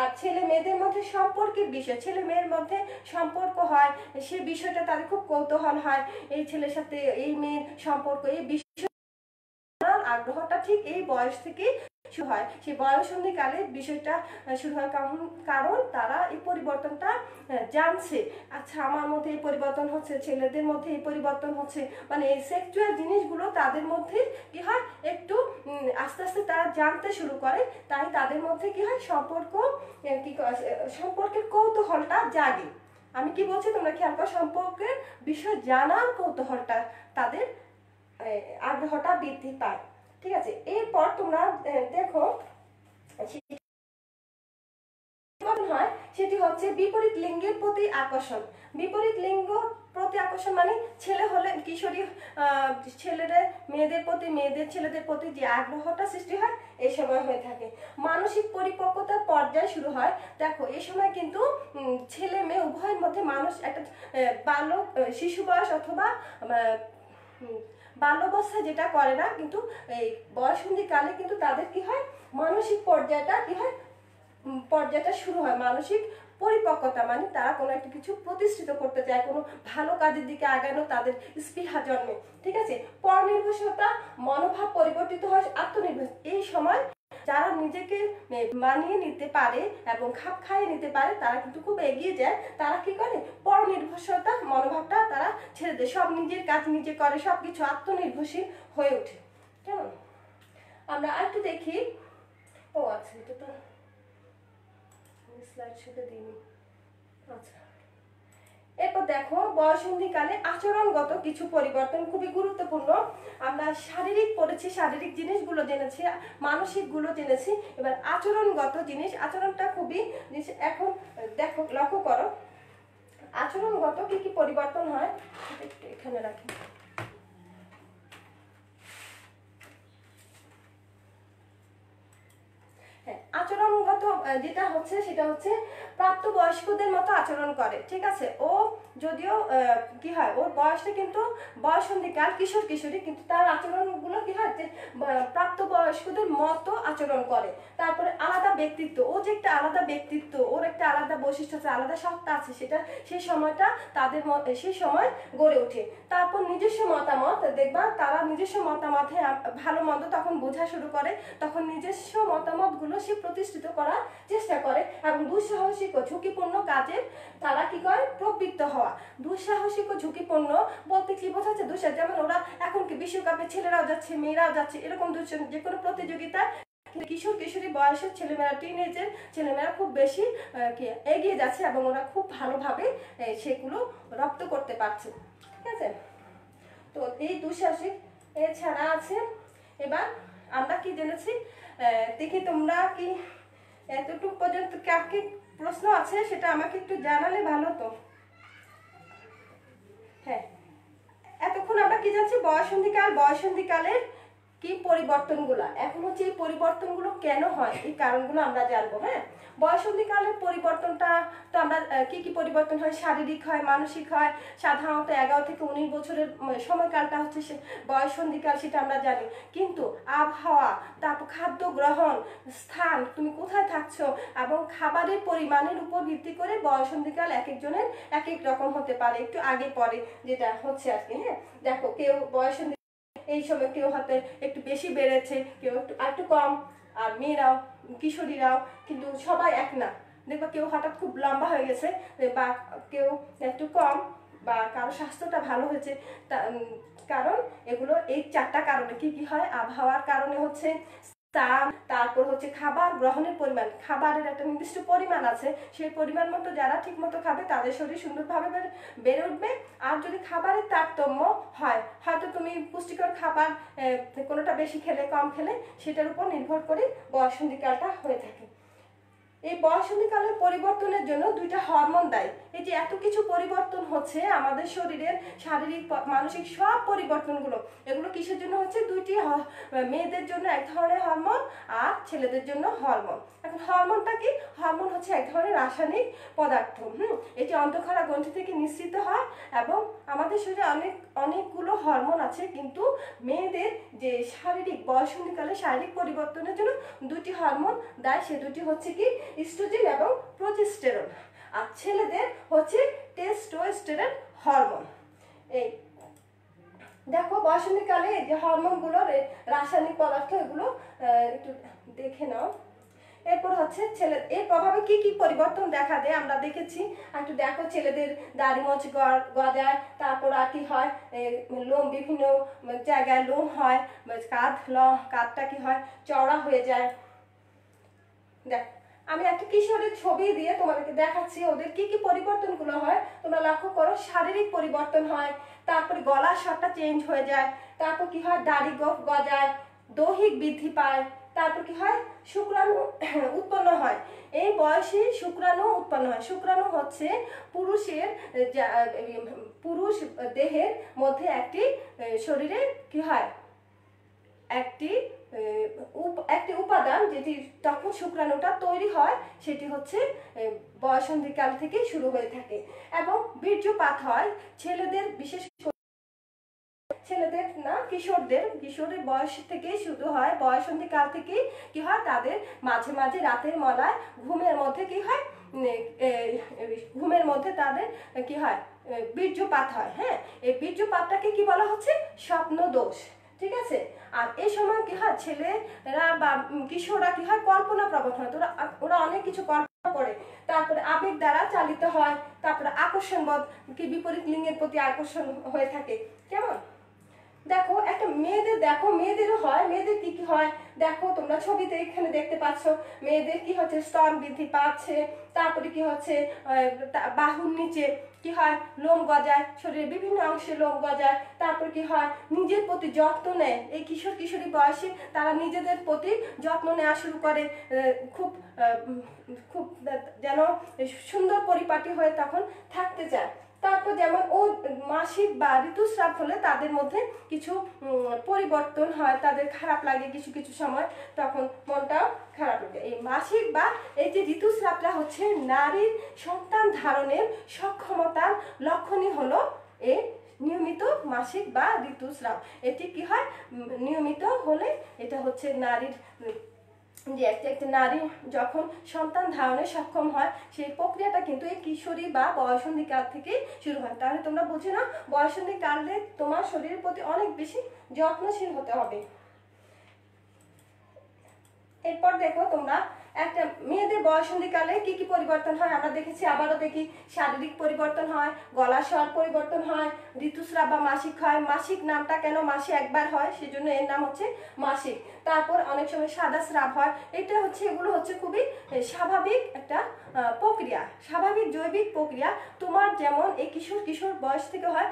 আর ছেলে মেয়েদের মধ্যে সম্পর্কের বিষয়, ছেলে মেয়ের মধ্যে সম্পর্ক হয়, সে বিষয়টা তাদের খুব কৌতূহল হয়, এই ছেলের সাথে এই মেয়ের সম্পর্ক, এই বিষয় আগ্রহটা ঠিক এই বয়স থেকে শুরু হয়। সেই বয়ঃসন্ধিকালে বিষয়টা শুরু হয়, কারণ তারা এই পরিবর্তনটা জানছে। আচ্ছা, আমার মধ্যে এই পরিবর্তন হচ্ছে, ছেলেদের মধ্যে এই পরিবর্তন হচ্ছে, মানে এই সেক্সুয়াল জিনিসগুলো তাদের মধ্যে কি হয়, একটু আস্তে আস্তে তারা জানতে শুরু করে। তাই তাদের মধ্যে কি হয়, সম্পর্কের কৌতূহলটা জাগে। আমি কি বলছি তোমরা খেয়াল করো, সম্পর্কের বিষয় জানার কৌতূহলটা তাদের আগ্রহটা বৃদ্ধি পায়। ঠিক আছে, এরপর তোমরা দেখো হয় সেটি হচ্ছে বিপরীত লিঙ্গের প্রতি আকর্ষণ। বিপরীত লিঙ্গ প্রতি আকর্ষণ মানে ছেলে হলে কিশোরী ছেলেদের মেয়েদের প্রতি, মেয়েদের ছেলেদের প্রতি যে আগ্রহটা সৃষ্টি হয় এই সময় হয়ে থাকে। মানসিক পরিপক্কতার পর্যায় শুরু হয়। দেখো এই সময় কিন্তু ছেলে মেয়ে উভয়ের মধ্যে মানুষ একটা বালক শিশু বয়স অথবা বাল্যাবস্থায় যেটা করে না, কিন্তু এই বয়ঃসন্ধিকালে কিন্তু তাদের কি হয়, মানসিক পর্যায়টা কি হয়, পর্যায়টা শুরু হয়। মানসিক পরিপক্কতা মানে তারা কোনো একটা কিছু প্রতিষ্ঠিত করতে চায়, কোনো ভালো কাজের দিকে আগানো তাদের স্পৃহা জন্মে। ঠিক আছে, পরনির্ভরশীলতা মনোভাব পরিবর্তিত হয় আত্মনির্ভর। এই সময় যারা নিজেকে মানিয়ে নিতে পারে এবং খাপ খাইয়ে নিতে পারে তারা কিন্তু খুব এগিয়ে যায়। তারা কি করে, পরনির্ভরশীলতা মনোভাবটা তারা ছেড়ে দেয়, সব নিজের কাজ নিজে করে, সবকিছু আত্মনির্ভরশীল হয়ে ওঠে। কেমন, আমরা আরেকটু দেখি। ও আচ্ছা, এটা তো স্লাইড শুতে দিইনি। আচ্ছা, এরপর দেখো বয়ঃসন্ধিকালে আচরণগত কিছু পরিবর্তন খুবই গুরুত্বপূর্ণ। আমরা শারীরিক পড়েছি, শারীরিক জিনিসগুলো জেনেছি, মানসিক গুলো জেনেছি, এবার আচরণগত জিনিস, আচরণটা খুবই এখন দেখো, লক্ষ্য করো আচরণগত কি কি পরিবর্তন হয়। একটু এখানে রাখি। আচরণগত যেটা হচ্ছে সেটা হচ্ছে প্রাপ্তবয়স্কদের মতো আচরণ করে। ঠিক আছে, ও যদিও কি হয়, ওর বয়সটা কিন্তু বয়ঃসন্ধিকাল, কিশোর কিশোরী, কিন্তু তার আচরণগুলো কি হয়, যে প্রাপ্তবয়স্কদের মতো আচরণ করে। তারপরে আলাদা ব্যক্তিত্ব, ও যে একটা আলাদা ব্যক্তিত্ব, ওর একটা আলাদা বৈশিষ্ট্য আছে, আলাদা সত্তা আছে, সেটা সেই সময়টা তাদের সেই সময় গড়ে ওঠে। তারপর নিজস্ব মতামত, দেখবা তারা নিজস্ব মতামতে ভালো মন্দ তখন বোঝা শুরু করে, তখন নিজস্ব মতামতগুলো সে প্রতিষ্ঠিত করার চেষ্টা করে এবং দুঃসাহসিক ও ঝুঁকিপূর্ণ কাজে তারা কি করে, প্রবৃত্ত হওয়া। দুঃসাহসিক ও ঝুঁকিপূর্ণ বলতে কি বোঝাচ্ছে, দুঃসাহস, যেমন ওরা এখন কি বিশ্বকাপে ছেলেরাও যাচ্ছে মেয়েরাও যাচ্ছে, এরকম যে কোনো প্রতিযোগিতা কিশোর কিশোরী বয়সের ছেলেমেয়েরা, টিনেজের ছেলেমেয়েরা খুব বেশি এগিয়ে যাচ্ছে এবং ওরা খুব ভালোভাবে সেগুলো রপ্ত করতে পারছে। ঠিক আছে, তো এই দুঃসাহসিক এছাড়া আছে। এবার আমরা কি জেনেছি দেখি, তোমরা কি এতটুকু পর্যন্ত কার কি প্রশ্ন আছে সেটা আমাকে একটু জানালে ভালো তো। হ্যাঁ, এতক্ষণ আমরা কি জানছি, বয়ঃসন্ধিকাল, বয়ঃসন্ধিকালের কি পরিবর্তনগুলো, এখন হচ্ছে এই পরিবর্তনগুলো কেন হয় এই কারণগুলো আমরা জানবো। হ্যাঁ, বয়ঃসন্ধিকালের পরিবর্তনটা তো আমরা কি কি পরিবর্তন হয়, শারীরিক হয়, মানসিক হয়। সাধারণত 11 থেকে 19 বছরের সময়কালটা হচ্ছে সে বয়ঃসন্ধিকাল, সেটা আমরা জানি। কিন্তু আবহাওয়া, তারপর খাদ্য গ্রহণ, স্থান, তুমি কোথায় থাকছো এবং খাবারের পরিমাণের উপর ভিত্তি করে বয়ঃসন্ধিকাল এক একজনের এক এক রকম হতে পারে। একটু আগে পরে যেটা হচ্ছে আর কি। হ্যাঁ, দেখো কেউ বয়ঃসন্ধি এই সময় কেউ হয়তো একটু বেশি বেড়েছে, কেউ একটু কম, আর মেয়েরাও কিশোরীরাও কিন্তু সবাই এক না। দেখবা কেউ হঠাৎ খুব লম্বা হয়ে গেছে, বা কেউ একটু কম, বা কারো স্বাস্থ্যটা ভালো হয়েছে। কারণ এগুলো এই 4টা কারণে কি কি হয়, আবহাওয়ার কারণে হচ্ছে, স্থান, তারপর হচ্ছে খাবার গ্রহণের পরিমাণ। খাবারের একটা নির্দিষ্ট পরিমাণ আছে, সেই পরিমাণ মতো যারা ঠিক মতো খাবে তাদের শরীর সুন্দরভাবে বেড়ে উঠবে। আর যদি খাবারের তারতম্য হয়, হয়তো তুমি পুষ্টিকর খাবার কোনোটা বেশি খেলে কম খেলে, সেটার উপর নির্ভর করে বয়ঃসন্ধিকালটা হয়ে থাকে। এই বয়ঃসন্ধিকালের পরিবর্তনের জন্য 2টা হরমোন দায়ী। এই যে এত কিছু পরিবর্তন হচ্ছে আমাদের শরীরের শারীরিক মানসিক সব পরিবর্তনগুলো, এগুলো কিসের জন্য হচ্ছে? 2টি, মেয়েদের জন্য এক ধরনের হরমোন আর ছেলেদের জন্য হরমোন। এখন হরমোনটা কি? হরমোন হচ্ছে এক ধরনের রাসায়নিক পদার্থ। এটি অন্তঃক্ষরা গ্রন্থি থেকে নিঃসৃত হয় এবং আমাদের শরীরে অনেকগুলো হরমোন আছে, কিন্তু মেয়েদের যে শারীরিক বয়ঃসন্ধিকালে শারীরিক পরিবর্তনের জন্য 2টি হরমোন দায়ী। সে 2টি হচ্ছে কি? ইস্ট্রোজেন এবং প্রোজেস্টেরন। আর ছেলেদের হচ্ছে টেস্টোস্টেরন হরমোন। এই দেখো বয়ঃসন্ধিকালে যে হরমোনগুলোর রাসায়নিক পদার্থ, এগুলো একটু দেখে নাও। এরপর হচ্ছে এর প্রভাবে কি কি পরিবর্তন দেখা দেয় আমরা দেখেছি। একটু দেখো, ছেলেদের দাড়ি মোচ গজায়, তারপর আর কি হয়, লোম বিভিন্ন জায়গায় লোম হয়, কাঁধটা কি হয়, চওড়া হয়ে যায়। দেখ, আমি একটা কিশোরের ছবি দিয়ে তোমাদেরকে দেখাচ্ছি ওদের কি কি পরিবর্তনগুলো হয়। তোমরা লক্ষ্য করো, শারীরিক পরিবর্তন হয়, তারপরে গলার স্বরটা চেঞ্জ হয়ে যায়, তারপর কি হয়, দাড়ি গজায়, দৈহিক বৃদ্ধি পায়, তারপর কি হয়, শুক্রাণু উৎপন্ন হয়। এই বয়সে শুক্রাণু উৎপন্ন হয়। শুক্রাণু হচ্ছে পুরুষ দেহের মধ্যে একটি শরীরে কি হয়, একটি উপাদান, যেটি তখন শুক্রাণুটা তৈরি হয়, সেটি হচ্ছে বয়ঃসন্ধিকাল থেকে শুরু হয়ে থাকে। এবং বীর্যপাত হয় ছেলেদের, বিশেষ ছেলেদের না, কিশোরের বয়স থেকেই শুরু হয়। বয়ঃসন্ধিকাল থেকে কি হয়, তাদের মাঝে মাঝে রাতের বেলায় ঘুমের মধ্যে কি হয়, ঘুমের মধ্যে তাদের কি হয়, বীর্যপাত হয়। হ্যাঁ, এই বীর্যপাতটাকে কি বলা হচ্ছে? স্বপ্ন দোষ। ঠিক আছে। আর এই সময় কি হয়, ছেলেরা বা কিশোররা কি হয়, কল্পনা প্রবণ হয়। ওরা অনেক কিছু কল্পনা করে, তারপরে আবেগ দ্বারা চালিত হয়, তারপরে আকর্ষণ বোধ, কি বিপরীত লিঙ্গের প্রতি আকর্ষণ হয়ে থাকে। কেমন? দেখো একটা মেয়েদেরও হয়। মেয়েদের কি কি হয় দেখো, তোমরা ছবিতে এখানে দেখতে পাচ্ছ। মেয়েদের কি হচ্ছে, স্তন বৃদ্ধি পাচ্ছে, তারপরে কি হচ্ছে, বাহুর নিচে কি হয়, লোম গজায়, শরীরের বিভিন্ন অংশে লোম গজায়। তারপর কি হয়, নিজের প্রতি যত্ন নেয়। এই কিশোরী বয়সে তারা নিজেদের প্রতি যত্ন নেওয়া শুরু করে, খুব খুব যেন সুন্দর পরিপাটি হয়ে তখন থাকতে চায়। তারপর যেমন ও মাসিক বা ঋতুস্রাব হলে তাদের মধ্যে কিছু পরিবর্তন হয়, তাদের খারাপ লাগে কিছু কিছু সময়, তখন মনটাও খারাপ লাগে। এই মাসিক বা এই যে ঋতুস্রাবটা হচ্ছে নারীর সন্তান ধারণের সক্ষমতার লক্ষণই হলো এই নিয়মিত মাসিক বা ঋতুস্রাব। এটি কি হয়, নিয়মিত হলে এটা হচ্ছে নারীর যে একটা নারী যখন সন্তান ধারণে সক্ষম হয়, সেই প্রক্রিয়াটা কিন্তু এই কিশোরী বা বয়ঃসন্ধিকাল থেকে শুরু হয়। তাহলে তোমরা বুঝে নাও, বয়ঃসন্ধিকালে তোমার শরীরের প্রতি অনেক বেশি যত্নশীল হতে হবে। এরপর দেখো তোমরা, একটা মেয়েদের বয়ঃসন্ধিকালে কি কি পরিবর্তন হয় আমরা দেখেছি। আবারও দেখি, শারীরিক পরিবর্তন হয়, গলার স্বর পরিবর্তন হয়, ঋতুস্রাব বা মাসিক হয়। মাসিক নামটা কেন, মাসে একবার হয় সেজন্য এর নাম হচ্ছে মাসিক। তারপর অনেক সময় সাদা স্রাব হয়। এগুলো হচ্ছে খুবই স্বাভাবিক একটা প্রক্রিয়া, স্বাভাবিক জৈবিক প্রক্রিয়া। তোমার যেমন এই কিশোর বয়স থেকে হয়,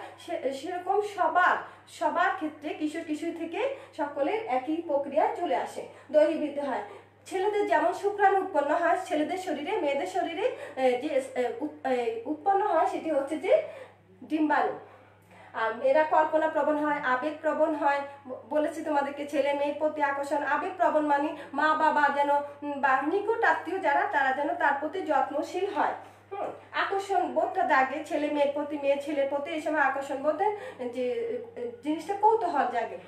সেরকম সবার ক্ষেত্রে কিশোরী থেকে সকলের একই প্রক্রিয়া চলে আসে, দৈহিক বৃদ্ধি হয়। ছেলেদের যেমন শুক্রাণু উৎপন্ন হয় ছেলেদের শরীরে, মেয়েদের শরীরে যে উৎপন্ন হয় সেটি হচ্ছে যে ডিম্বাণু। আর এরা কল্পনা প্রবণ হয়, আবেগ প্রবণ হয়। বলেছি তোমাদেরকে ছেলে মেয়ের প্রতি আকর্ষণ। আবেগ প্রবণ মানে মা বাবা যেন বা নিকট আত্মীয় যারা তারা যেন তার প্রতি যত্নশীল হয়। আকর্ষণ বোধটা জাগে ছেলে মেয়ের প্রতি, মেয়ে ছেলের প্রতি, এই সময় আকর্ষণ বোধের যে জিনিসটা কৌতূহল জাগে।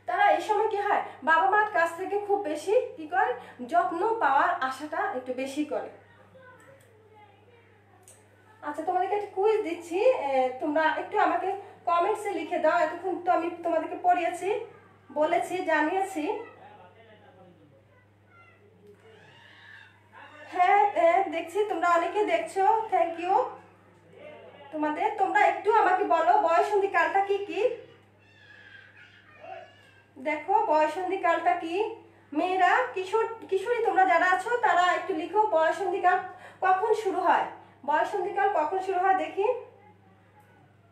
তারা এই সময় কি হয়, বাবা মার কাছ থেকে খুব বেশি কি করে, যত্ন পাওয়ার আশাটা একটু বেশি করে। আচ্ছা, তোমাদেরকে একটা কুইজ দিচ্ছি, তোমরা একটু আমাকে কমেন্টসে লিখে দাও। এতক্ষণ তো আমি তোমাদেরকে পড়িয়েছি, বলেছি, জানিয়েছি। হ্যাঁ, দেখছি তোমরা অনেকে দেখছো, থ্যাংক ইউ তোমাদের। তোমরা একটু আমাকে বলো বয়ঃসন্ধি কালটা কি কি। দেখো বয়ঃসন্ধি কালটা কি। মেয়েরা কিশোরী তোমরা যারা আছো তারা একটু লিখো বয়ঃসন্ধি কাল কখন শুরু হয়, বয়ঃসন্ধি কাল কখন শুরু হয় দেখি।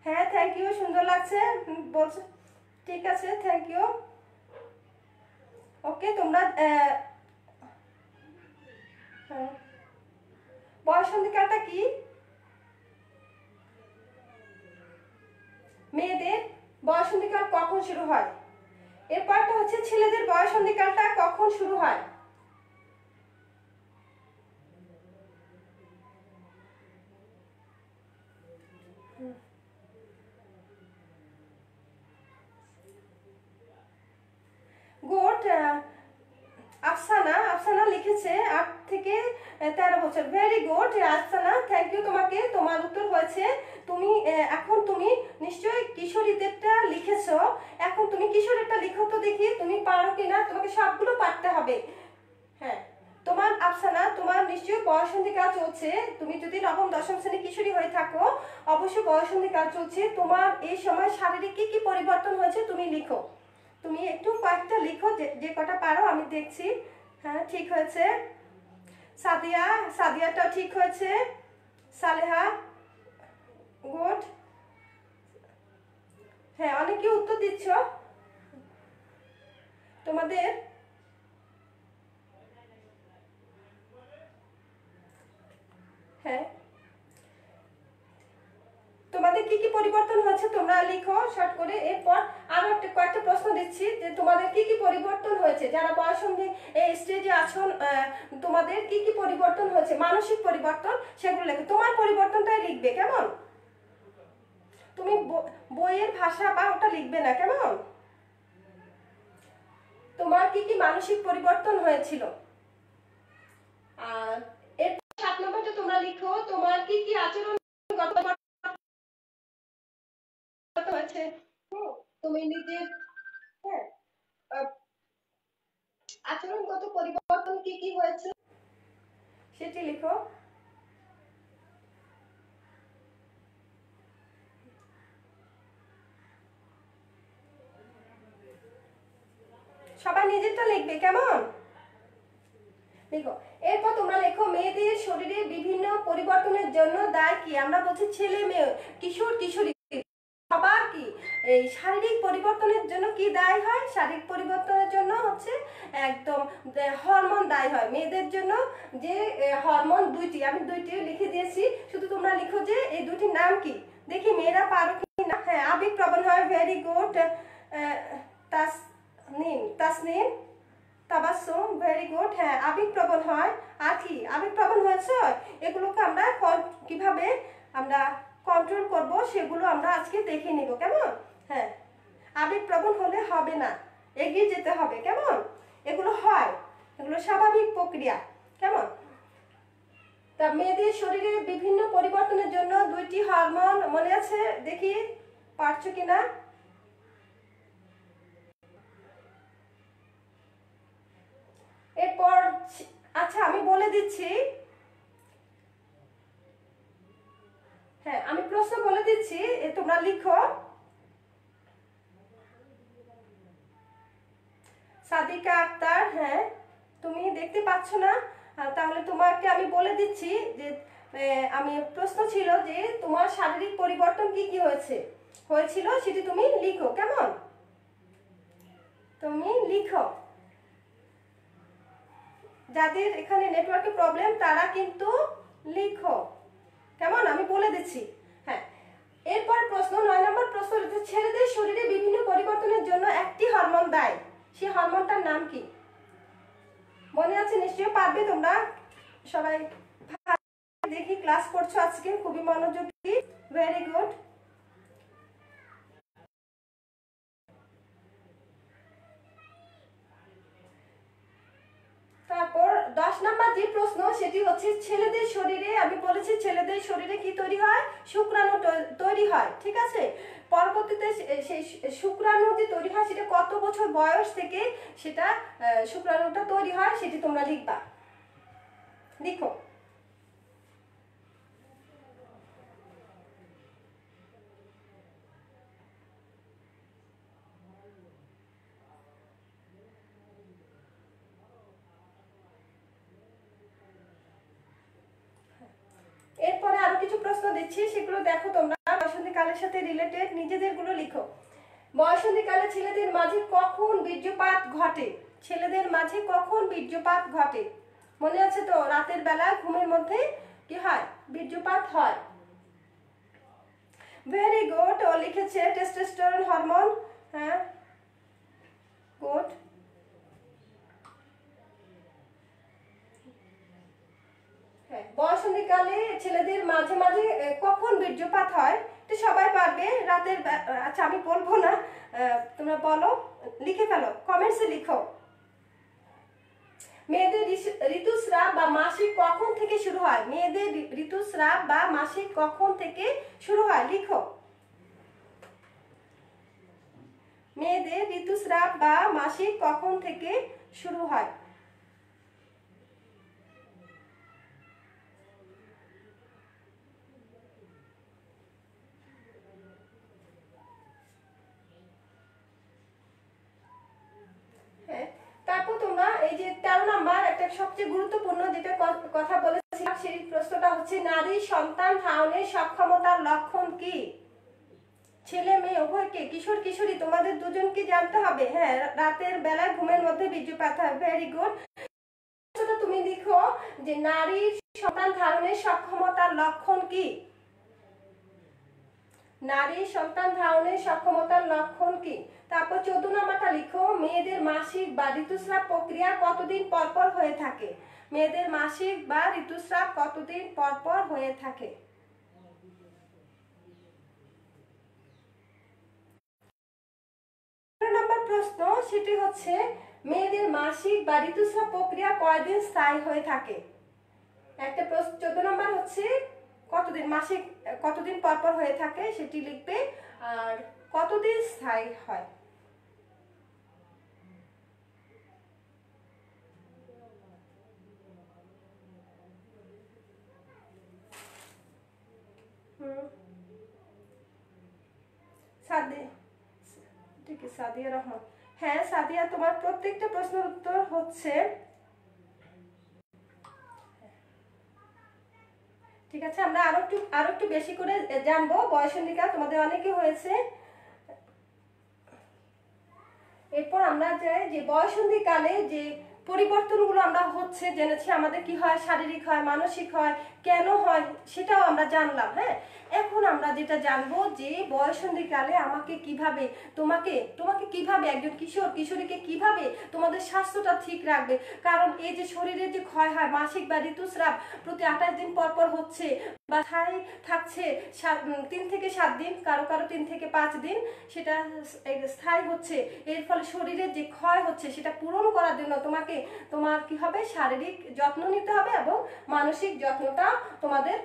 হ্যাঁ, থ্যাংক ইউ, সুন্দর লাগছে বলছো, ঠিক আছে, থ্যাংক ইউ। ওকে, তোমরা বয়ঃসন্ধি কালটা কি? মেয়েদের বয়ঃসন্ধি কাল কখন শুরু হয়। এরপরটা হচ্ছে ছেলেদের বয়ঃসন্ধি কালটা কখন শুরু হয়। গুড, আফসানা লিখেছে 8 থেকে 13 বছর। Very good Afsana, thank you তোমাকে, তোমার উত্তর হয়েছে। তুমি এখন তুমি নিশ্চয়ই কিশোরীদেরটা লিখেছো, এখন তুমি কিশোরীরটা লিখো তো দেখি তুমি পারো কিনা, তোমাকে সবগুলো পারতে হবে। হ্যাঁ, তোমার আফসানা, তোমার নিশ্চয়ই বয়ঃসন্ধি কাল চলছে। তুমি যদি নবম দশম শ্রেণী কিশোরী হয়ে থাকো, অবশ্যই বয়ঃসন্ধি কাল চলছে। তোমার এই সময় শারীরিক কি কি পরিবর্তন হয়েছে তুমি লিখো। তুমি একটু কয়েকটা লিখো, যে কটা পারো আমি দেখছি। হ্যাঁ, ঠিক হয়েছে। সাদিয়াটাও ঠিক হয়েছে। সালেহা, গুড। হ্যাঁ, অনেকে উত্তর দিচ্ছ তোমাদের। হ্যাঁ, তোমাদের কি কি পরিবর্তন হয়েছে তোমরা লিখো শর্ট করে। এরপর আরো কয়েকটা প্রশ্ন দিচ্ছি যে তোমাদের কি কি পরিবর্তন হয়েছে, যারা বয়ঃসন্ধি এই স্টেজে আছো তোমাদের কি কি পরিবর্তন হয়েছে, মানসিক পরিবর্তন, সেগুলো লেখো। তোমার পরিবর্তনটাই লিখবে, কেমন? তুমি বইয়ের ভাষা বা ওটা লিখবে না, কেমন? তোমার কি কি মানসিক পরিবর্তন হয়েছিল। আর এর 7 নম্বরটা তোমরা লিখো, তোমার কি কি আচরণগত হয়েছে। তুমি নিজের, হ্যাঁ, আচরণগত পরিবর্তন কি কি হয়েছে সেটি লিখো। সবাই নিজেরটা লিখবে, কেমন? লিখো। এরপর তোমরা লেখো মেয়েদের শরীরে বিভিন্ন পরিবর্তনের জন্য দায় কি। আমরা বলছি ছেলে মেয়ে, কিশোর কিশোরী সবার কি এই শারীরিক পরিবর্তনের জন্য কি দায়ী হয়। শারীরিক পরিবর্তনের জন্য হচ্ছে একদম হরমোন দায়ী হয়। মেয়েদের জন্য যে হরমোন দুইটি, আমি দুইটি লিখে দিয়েছি, শুধু তোমরা লিখো যে এই দুটির নাম কি। দেখি মেয়েরা পারো কি না। হ্যাঁ, আবেগ প্রবণ হয়, very good. Tasnim, Tabassum, very good. হ্যাঁ, আবেগ প্রবণ হয়। আর কি আবেগ প্রবণ হয়েছে, এগুলোকে আমরা কিভাবে আমরা কন্ট্রোল করব সেগুলো আমরা আজকে দেখে নিব, কেমন? হ্যাঁ, আবেগ প্রবণ হলে হবে না, এগিয়ে যেতে হবে, কেমন? এগুলো হয়, এগুলো স্বাভাবিক প্রক্রিয়া, কেমন? তা মেয়েদের শরীরে বিভিন্ন পরিবর্তনের জন্য দুইটি হরমোন মনে আছে, দেখি পারছো কিনা। এরপর আচ্ছা আমি বলে দিচ্ছি, হ্যাঁ আমি প্রশ্ন বলে দিচ্ছি, তোমরা লিখো। সাদিকা আক্তার, হ্যাঁ তুমি দেখতে পাচ্ছ না, তাহলে তোমাকে আমি বলে দিচ্ছি যে আমি প্রশ্ন ছিল যে তোমার শারীরিক পরিবর্তন কি কি হয়েছিল সেটি তুমি লিখো, কেমন? তুমি লিখো। যাদের এখানে নেটওয়ার্কের প্রবলেম তারা কিন্তু লিখো, কেমন? আমি বলে দিচ্ছি। হ্যাঁ, এরপর প্রশ্ন 9 নম্বর প্রশ্ন হচ্ছে ছেলেদের শরীরে বিভিন্ন পরিবর্তনের জন্য একটি হরমোন দায়ী, সেই হরমোনটার নাম কি? মনে আছে নিশ্চয়ই, পারবে তোমরা সবাই। দেখি ক্লাস করছো আজকে, খুবই মনোযোগী, ভেরি গুড। তারপর 10 নম্বর যে প্রশ্ন সেটি হচ্ছে ছেলেদের শরীরে, আমি বলেছি ছেলেদের শরীরে কি তৈরি হয়? শুক্রাণু তৈরি হয়, ঠিক আছে। পরবর্তীতে সেই শুক্রাণু যে তৈরি হয় সেটা কত বছর বয়স থেকে সেটা শুক্রাণুটা তৈরি হয় সেটি তোমরা লিখবা, লিখো। এরপরে আরো কিছু প্রশ্ন দিচ্ছি, সেগুলো দেখো তোমরা, বয়সন্ধিকালের সাথে রিলেটেড নিজেদের গুলো লিখো। বয়সন্ধিকালে ছেলেদের মাঝে কখন বীর্যপাত ঘটে? ছেলেদের মাঝে কখন বীর্যপাত ঘটে? মনে আছে তো, রাতের বেলা ঘুমের মধ্যে কি হয়? বীর্যপাত হয়। ভেরি গুড, ও লিখেছে টেস্টোস্টেরন হরমোন। হ্যাঁ, গুড। বয়সন্ধিকালে ছেলেদের মাঝে মাঝে কখন বীর্যপাত হয় এটা সবাই পারবে, রাতের আচ্ছা আমি বলবো না, তোমরা বলো, লিখে ফেলো, কমেন্টসে লিখো। মেয়েদের ঋতুস্রাব বা মাসিক কখন থেকে শুরু হয়? মেয়েদের ঋতুস্রাব বা মাসিক কখন থেকে শুরু হয়? লিখো। মেয়েদের ঋতুস্রাব বা মাসিক কখন থেকে শুরু হয়? তারপর তোমরা এই যে 13 নাম্বার একটা সবচেয়ে গুরুত্বপূর্ণ যেটা কথা বলেছিলাম, সেই প্রশ্নটা হচ্ছে নারী সন্তান ধারণের সক্ষমতার লক্ষণ কি? ছেলে মেয়ে উভয়কে, কিশোর কিশোরী তোমাদের দুজনকে জানতে হবে। হ্যাঁ, রাতের বেলায় ঘুমের মধ্যে বীর্যপাত হয়, ভেরি গুড। তুমি লিখো যে নারীর সন্তান ধারণের সক্ষমতার লক্ষণ কি? নারীর সন্তান ধারণের সক্ষমতার লক্ষণ কি? তারপর 14 নম্বরটা লিখো মেয়েদের মাসিক বা ঋতুস্রাব প্রক্রিয়া কতদিন পর পর হয়ে থাকে? মেয়েদের মাসিক বা ঋতুস্রাব কতদিন পর পর হয়ে থাকে? নম্বর প্রশ্ন সেটি হচ্ছে মেয়েদের মাসিক বা ঋতুস্রাব প্রক্রিয়া কয়দিন স্থায়ী হয়ে থাকে? একটা প্রশ্ন 14 নম্বর হচ্ছে কতদিন মাসিক কতদিন পর পর হয়ে থাকে সেটি লিখবে, আর কতদিন স্থায়ী হয়। সাদিয়া রহমান, হ্যাঁ সাদিয়া, তোমার প্রত্যেকটা প্রশ্নের উত্তর হচ্ছে ঠিক আছে। আমরা আরো একটু বেশি করে জানবো বয়সন্ধিকা, তোমাদের অনেকে হয়েছে। এরপর আমরা যাই যে বয়সন্ধিকালে যে পরিবর্তনগুলো আমরা হচ্ছে জেনেছি, আমাদের কি হয়, শারীরিক হয়, মানসিক হয়, কেন হয় সেটাও আমরা জানলাম। হ্যাঁ, এখন আমরা যেটা জানবো যে বয়সন্ধিকালে আমাকে কিভাবে তোমাকে কিভাবে একজন কিশোর কিশোরীকে কিভাবে তোমাদের স্বাস্থ্যটা ঠিক রাখবে। কারণ এই যে শরীরের যে ক্ষয় হয়, মাসিক বা ঋতুস্রাব প্রতি 28 দিন পর পর হচ্ছে বা স্থায়ী থাকছে 3 থেকে 7 দিন, কারো কারো 3 থেকে 5 দিন সেটা স্থায়ী হচ্ছে। এর ফলে শরীরের যে ক্ষয় হচ্ছে সেটা পূরণ করার জন্য তোমার কি হবে, শারীরিক যত্ন নিতে হবে এবং মানসিক যত্নটা তোমাদের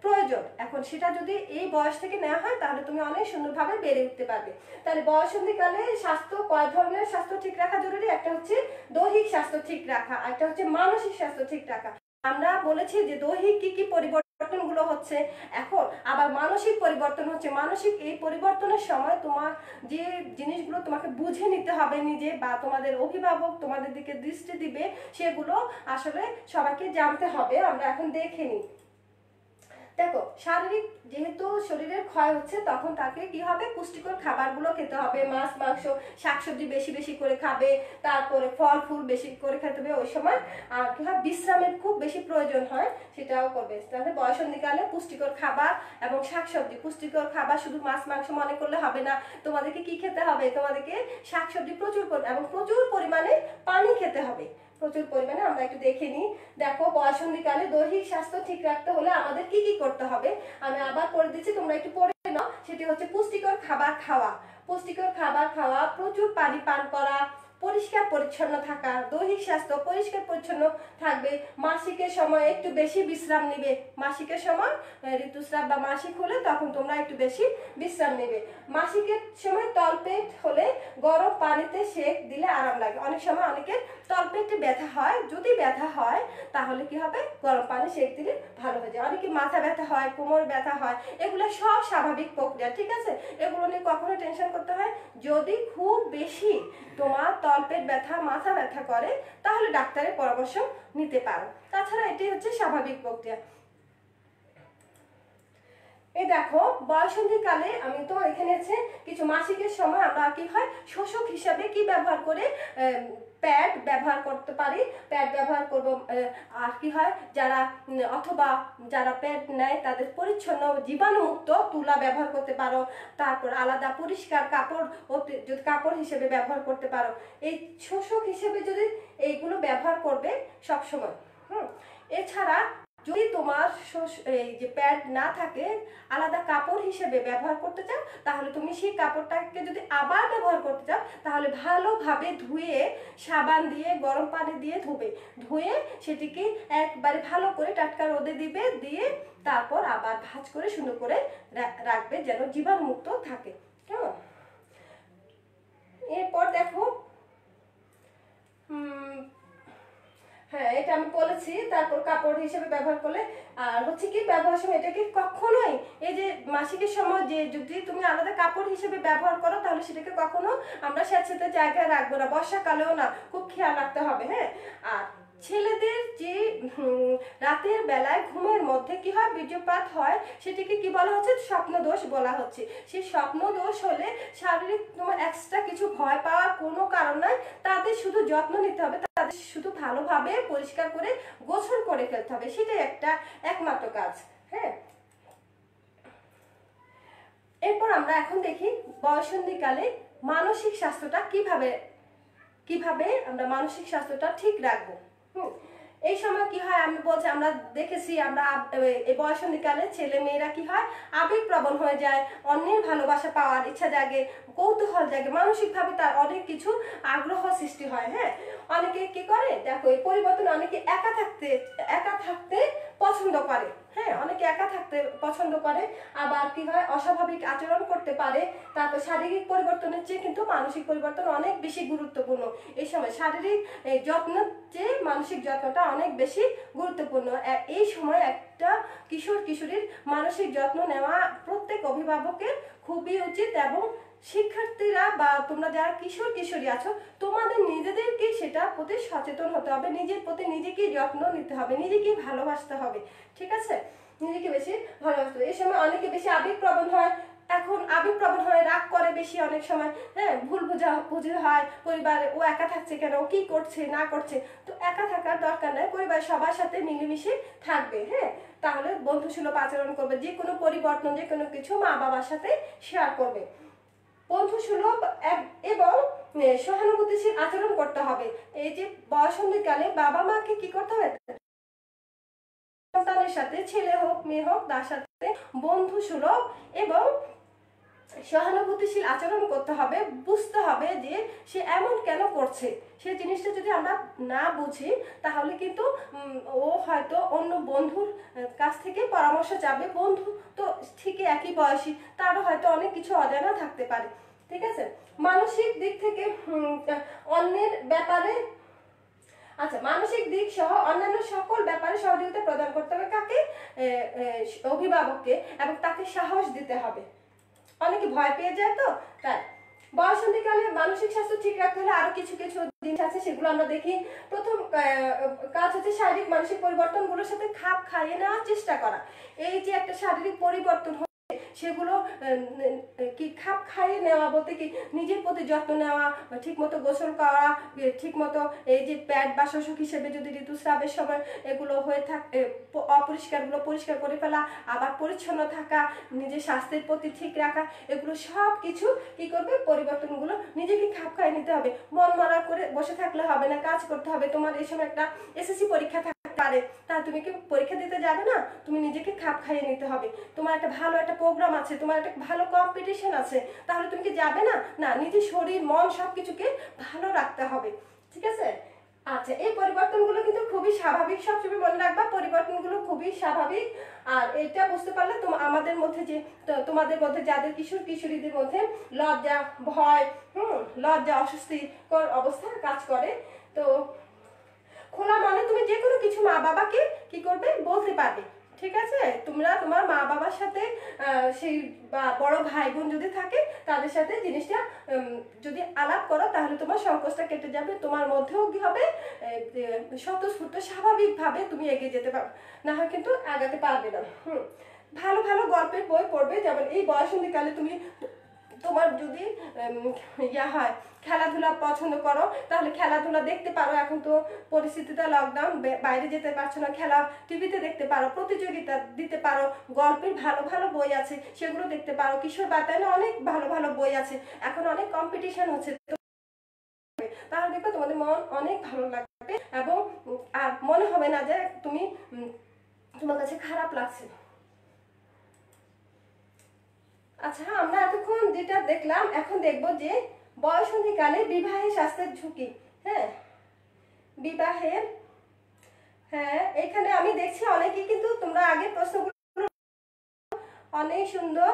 প্রয়োজন। এখন সেটা যদি এই বয়স থেকে নেওয়া হয় তাহলে তুমি অনেক সুন্দরভাবে বেড়ে উঠতে পারবে। তাহলে বয়সন্ধিকালে স্বাস্থ্য, কয় ধরনের স্বাস্থ্য ঠিক রাখা জরুরি? একটা হচ্ছে দৈহিক স্বাস্থ্য ঠিক রাখা, একটা হচ্ছে মানসিক স্বাস্থ্য ঠিক রাখা। আমরা বলেছি যে দৈহিক কি পরিবর্তন গুলো হচ্ছে, এখন আবার মানসিক পরিবর্তন হচ্ছে। মানসিক এই পরিবর্তনের সময় তোমার যে জিনিসগুলো তোমাকে বুঝে নিতে হবে নিজে, বা তোমাদের অভিভাবক তোমাদের দিকে দৃষ্টি দিবে, সেগুলো আসলে সবাইকে জানতে হবে। আমরা এখন দেখে নিই। দেখো শারীরিক যেহেতু শরীরের ক্ষয় হচ্ছে তখন তাকে কি হবে, পুষ্টিকর খাবারগুলো খেতে হবে, মাছ মাংস শাকসবজি বেশি বেশি করে খাবে, তারপরে ফল ফুল বেশি করে খেতে হবে ওই সময়। আর কি হয়, বিশ্রামের খুব বেশি প্রয়োজন হয়, সেটাও করবে। তাহলে বয়সন্ধিকালে পুষ্টিকর খাবার এবং শাকসবজি, পুষ্টিকর খাবার শুধু মাছ মাংস মনে করলে হবে না, তোমাদেরকে কি খেতে হবে, তোমাদেরকে শাকসবজি প্রচুর এবং প্রচুর পরিমাণে পানি খেতে হবে, প্রচুর পরিমাণে। আমরা একটু দেখে নিই। দেখো বয়সন্ধিকালে দৈহিক স্বাস্থ্য ঠিক রাখতে হলে আমাদের কি কি করতে হবে, আমি আবার পড়ে দিচ্ছি, তোমরা একটু পড়ে নাও। সেটি হচ্ছে পুষ্টিকর খাবার খাওয়া, পুষ্টিকর খাবার খাওয়া, প্রচুর পানি পান করা, পরিষ্কার পরিচ্ছন্ন থাকা, দৈহিক স্বাস্থ্য পরিষ্কার পরিচ্ছন্ন থাকবে, মাসিকের সময় একটু বেশি বিশ্রাম নিবে, মাসিকের সময় ঋতুস্রাব বা মাসিক হলে তখন তোমরা একটু বেশি বিশ্রাম নেবে। মাসিকের সময় তলপেট হলে গরম পানিতে সেক দিলে আরাম লাগে। অনেক সময় অনেকের তলপেটে ব্যথা হয়, যদি ব্যথা হয় তাহলে কি হবে, গরম পানি সেক দিলে ভালো হয়ে যায়। অনেকে মাথা ব্যথা হয়, কোমর ব্যথা হয়, এগুলো সব স্বাভাবিক প্রক্রিয়া, ঠিক আছে, এগুলো নিয়ে কখনো টেনশন করতে হয়। যদি খুব বেশি তোমার তলপেট ব্যথা মাথা ব্যথা করে তাহলে ডাক্তারের পরামর্শ নিতে পারো, তাছাড়া এটি হচ্ছে স্বাভাবিক প্রক্রিয়া। এই দেখো বয়সন্ধিকালে আমি তো এখানে আছে কিছু মাসিকের সময় আমরা কি হয় শোষক হিসাবে কি ব্যবহার করে প্যাড ব্যবহার করতে পারি, প্যাড ব্যবহার করব। আর কি হয়, যারা অথবা যারা প্যাড নেয় তাদের পরিচ্ছন্ন জীবাণুমুক্ত তুলা ব্যবহার করতে পারো, তারপর আলাদা পরিষ্কার কাপড় যদি কাপড় হিসেবে ব্যবহার করতে পারো। এই শোষক হিসেবে যদি এইগুলো ব্যবহার করবে সবসময়। এছাড়া যদি তোমার এই যে প্যাড না থাকে, আলাদা কাপড় হিসেবে ব্যবহার করতে চাও, তাহলে তুমি সেই কাপড়টাকে যদি আবার ব্যবহার করতে চাও তাহলে ভালোভাবে ধুয়ে সাবান দিয়ে গরম পানি দিয়ে ধুয়ে সেটিকে একবারে ভালো করে টাটকা রোদে দিবে, দিয়ে তারপর আবার ভাঁজ করে সুন্দর করে রাখবে যেন জীবাণুমুক্ত থাকে, কেমন। এরপর দেখো হ্যাঁ এটা আমি বলেছি, তারপর কাপড় হিসেবে ব্যবহার করলে। আর হচ্ছে কি ব্যবহার সময় এটাকে কখনোই এই যে মাসিকের সময় যে যদি তুমি আলাদা কাপড় হিসেবে ব্যবহার করো তাহলে সেটাকে কখনো আমরা স্যাঁতসেঁতে জায়গায় রাখবো না, বর্ষাকালেও না, খুব খেয়াল রাখতে হবে। হ্যাঁ, আর ছেলেদের যে রাতের বেলায় ঘুমের মধ্যে কি হয় বীর্যপাত হয়, সেটিকে কি বলা হচ্ছে, স্বপ্ন দোষ বলা হচ্ছে। সেই স্বপ্ন দোষ হলে শারীরিক তোমার এক্সট্রা কিছু ভয় পাওয়ার কোনো কারণ নাই, তাদের শুধু যত্ন নিতে হবে, তাদের শুধু ভালোভাবে পরিষ্কার করে গোসল করে ফেলতে হবে, সেটাই একটা একমাত্র কাজ। হ্যাঁ, এরপর আমরা এখন দেখি বয়সন্ধিকালে মানসিক স্বাস্থ্যটা কিভাবে আমরা মানসিক স্বাস্থ্যটা ঠিক রাখবো। এই সময় কি হয়, আমি বলছি আমরা দেখেছি, আমরা এই বয়সন্ধিকালে ছেলে মেয়েরা কি হয় আবেগ প্রবণ হয়ে যায়, অন্যের ভালোবাসা পাওয়ার ইচ্ছা জাগে, কৌতূহল জাগে, মানসিকভাবে তার অনেক কিছু আগ্রহ সৃষ্টি হয়। হ্যাঁ, অনেকে কি করে, দেখো এই পরিবর্তন, অনেকে একা থাকতে পছন্দ করে। হ্যাঁ, অনেকে একা থাকতে পছন্দ করে, আবার কি হয় অস্বাভাবিক আচরণ করতে পারে। তারপর শারীরিক পরিবর্তনের চেয়ে কিন্তু মানসিক পরিবর্তন অনেক বেশি গুরুত্বপূর্ণ। এই সময় শারীরিক যত্নের চেয়ে মানসিক যত্নটা অনেক বেশি গুরুত্বপূর্ণ। এই সময় একটা কিশোরীর মানসিক যত্ন নেওয়া প্রত্যেক অভিভাবকের খুবই উচিত, এবং শিক্ষার্থীরা বা তোমরা যারা কিশোরী আছো তোমাদের নিজেদেরকে সেটা প্রতি সচেতন হতে হবে, নিজের প্রতি নিজেকে যত্ন নিতে হবে, নিজেকে ভালোবাসতে হবে, ঠিক আছে, নিজেকে বেশি ভালোবাসতে হবে। এই সময় অনেকে বেশি আবেগপ্রবণ হয়, এখন আবেগপ্রবণ হয়, রাগ করে বেশি অনেক সময়। হ্যাঁ, ভুল বুঝে হয় পরিবারে, ও একা থাকছে কেন, ও কি করছে না করছে। তো একা থাকার দরকার নেই, পরিবারের সবার সাথে মিলেমিশে থাকবে। হ্যাঁ, তাহলে বন্ধুসুলভ আচরণ করবে, যে কোনো পরিবর্তন যে কোনো কিছু মা বাবার সাথে শেয়ার করবে, বন্ধুসুলভ এবং সহানুভূতিশীল আচরণ করতে হবে। এই যে বয়সন্ধিকালে বাবা মাকে কি করতে হবে, সন্তানের সাথে, ছেলে হোক মেয়ে হোক, তার সাথে বন্ধুসুলভ এবং সহানুভূতিশীল আচরণ করতে হবে, বুঝতে হবে যে সে এমন কেন করছে। সেই জিনিসটা যদি আমরা না বুঝি তাহলে কিন্তু ও হয়তো অন্য বন্ধুর কাছ থেকে পরামর্শ চাবে, বন্ধু তো ঠিকই একই বয়সী, তারও হয়তো অনেক কিছু অজানা থাকতে পারে, ঠিক আছে। মানসিক দিক থেকে অন্যের ব্যাপারে, আচ্ছা, মানসিক দিক সহ অন্যান্য সকল ব্যাপারে সহযোগিতা প্রদান করতে হবে কাকে, অভিভাবককে, এবং তাকে সাহস দিতে হবে। অনেকে ভয় পেয়ে যায় তো, তাই বয়সন্ধিকালে মানসিক স্বাস্থ্য ঠিক রাখতে হলে আরো কিছু কিছু জিনিস আছে, সেগুলো আমরা দেখি। প্রথম কাজ হচ্ছে শারীরিক মানসিক পরিবর্তনগুলোর সাথে খাপ খাইয়ে নেওয়ার চেষ্টা করা। এই যে একটা শারীরিক পরিবর্তন সেগুলো কি খাপ খাইয়ে নেওয়া বলতে কি নিজের প্রতি যত্ন নেওয়া, ঠিক মতো গোসল করা, ঠিক মতো এই যে প্যাড বা শোষক হিসেবে যদি ঋতুস্রাবের সময় এগুলো হয়ে থাকে অপরিষ্কারগুলো পরিষ্কার করে ফেলা, আবার পরিচ্ছন্ন থাকা, নিজের স্বাস্থ্যের প্রতি ঠিক রাখা, এগুলো সব কিছু কি করবে পরিবর্তনগুলো নিজেকে খাপ খাইয়ে নিতে হবে। মন মারা করে বসে থাকলে হবে না, কাজ করতে হবে। তোমার এই সময় একটা এসএসসি পরীক্ষা পারে, তা তুমি কি পরীক্ষা দিতে যাবে না? তুমি নিজেকে খাপ খাইয়ে নিতে হবে। তোমার একটা ভালো একটা প্রোগ্রাম আছে, তোমার একটা ভালো কম্পিটিশন আছে, তাহলে তুমি কি যাবে না? না, নিজের শরীর মন সবকিছুকে ভালো রাখতে হবে, ঠিক আছে? আচ্ছা, এই পরিবর্তনগুলো কিন্তু খুবই স্বাভাবিক, সবসময় মনে রাখবা পরিবর্তনগুলো খুবই স্বাভাবিক। আর এটা বুঝতে পারলে আমাদের মধ্যে যে তোমাদের মধ্যে যাদের কিশোর কিশোরীদের মধ্যে লজ্জা, ভয়, লজ্জা, অস্বস্তিকর অবস্থা কাজ করে, তো খোলা মনে তুমি যে কোনো কিছু মা বাবাকে কি করবে বলতে পারবে, ঠিক আছে? তোমরা তোমার মা বাবার সাথে সেই বা বড় ভাই বোন যদি থাকে তাদের সাথে জিনিসটা যদি আলাপ করো তাহলে তোমার সংকোচটা কেটে যাবে। তোমার মধ্যেও কি হবে স্বতঃস্ফূর্ত স্বাভাবিকভাবে তুমি এগিয়ে যেতে পারবে, না হয় কিন্তু আগাতে পারবে না। ভালো ভালো গল্পের বই পড়বে, যেমন এই বয়সন্ধিকালে তুমি তোমার যদি হয় খেলাধুলা পছন্দ করো তাহলে খেলাধুলা দেখতে পারো। এখন তো পরিস্থিতিতে লকডাউন, বাইরে যেতে পারছো না, খেলা টিভিতে দেখতে পারো, প্রতিযোগিতা দিতে পারো, গল্পের ভালো ভালো বই আছে সেগুলো দেখতে পারো। কিশোর বাতায়নে অনেক ভালো ভালো বই আছে, এখন অনেক কম্পিটিশন হচ্ছে, তাহলে দেখবে তোমাদের মন অনেক ভালো লাগবে এবং আর মনে হবে না যে তুমি তোমার কাছে খারাপ লাগছে। আচ্ছা, আমরা এতক্ষণ যেটা দেখলাম, এখন দেখব যে বয়সন্ধিকালে বিবাহের স্বাস্থ্যের ঝুঁকি। হ্যাঁ, বিবাহের, হ্যাঁ এখানে আমি দেখছি অনেকেই কিন্তু তোমরা আগে প্রশ্নগুলো অনেক সুন্দর।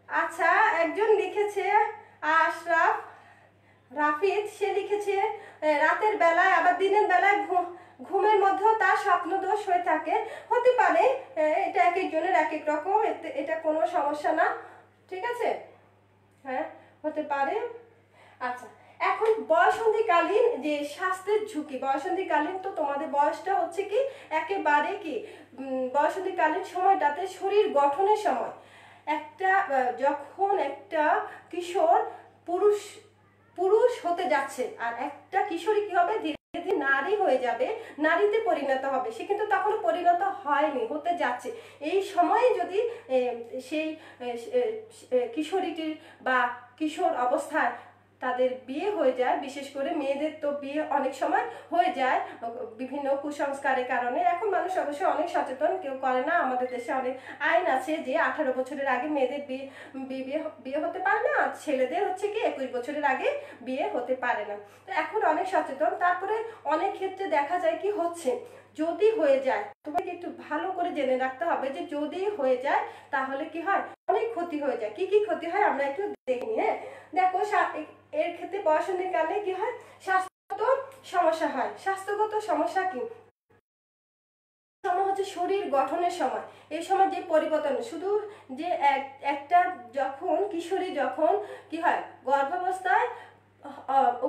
আচ্ছা, একজন লিখেছে আশরাফ রাফিদ, সে লিখেছে রাতের বেলায় আবার দিনের বেলায় ঘুমের মধ্যেও তার স্বপ্ন দোষ হয়ে থাকে, হতে পারে। এটা এক একজনের এক এক রকম, এটা কোনো সমস্যা না, ঠিক আছে? হ্যাঁ, হতে পারে। আচ্ছা, এখন বয়সন্ধিকালীন যে স্বাস্থ্যের ঝুঁকি, বয়সন্ধিকালীন তো তোমাদের বয়সটা হচ্ছে কি একেবারে কি বয়সন্ধিকালীন সময়টাতে শরীর গঠনের সময়। একটা যখন একটা কিশোর পুরুষ পুরুষ হতে যাচ্ছে আর একটা কিশোরী কি হবে ধীরে ধীরে নারী হয়ে যাবে, নারীতে পরিণত হবে, সে কিন্তু তখনো পরিণত হয়নি, হতে যাচ্ছে। এই সময়ে যদি সেই কিশোরীটির বা কিশোর অবস্থায় তাদের বিয়ে হয়ে যায়, বিশেষ করে মেয়েদের তো বিয়ে অনেক সময় হয়ে যায় বিভিন্ন কুসংস্কারের কারণে। এখন মানুষ অবশ্যই অনেক সচেতন, কেউ করে না। আমাদের দেশে অনেক আইন আছে যে 18 বছরের আগে মেয়েদের বিয়ে হতে পারে না, আর ছেলেদের হচ্ছে কি 21 বছরের আগে বিয়ে হতে পারে না। তো এখন অনেক সচেতন। তারপরে অনেক ক্ষেত্রে দেখা যায় কি হচ্ছে, যদি হয়ে যায়, তোমাকে একটু ভালো করে জেনে রাখতে হবে যে যদি হয়ে যায় তাহলে কি হয়, অনেক ক্ষতি হয়ে যায়। কি কি ক্ষতি হয় আমরা একটু দেখি। হ্যাঁ, দেখো এর ক্ষেত্রে বয়সন্ধিকালে কি হয়, স্বাস্থ্যগত সমস্যা হয়। স্বাস্থ্যগত সমস্যা কি সময় হচ্ছে শরীর গঠনের সময়। এই সময় যে পরিবর্তন, শুধু যে একটা যখন কিশোরী যখন কি হয় গর্ভাবস্থায়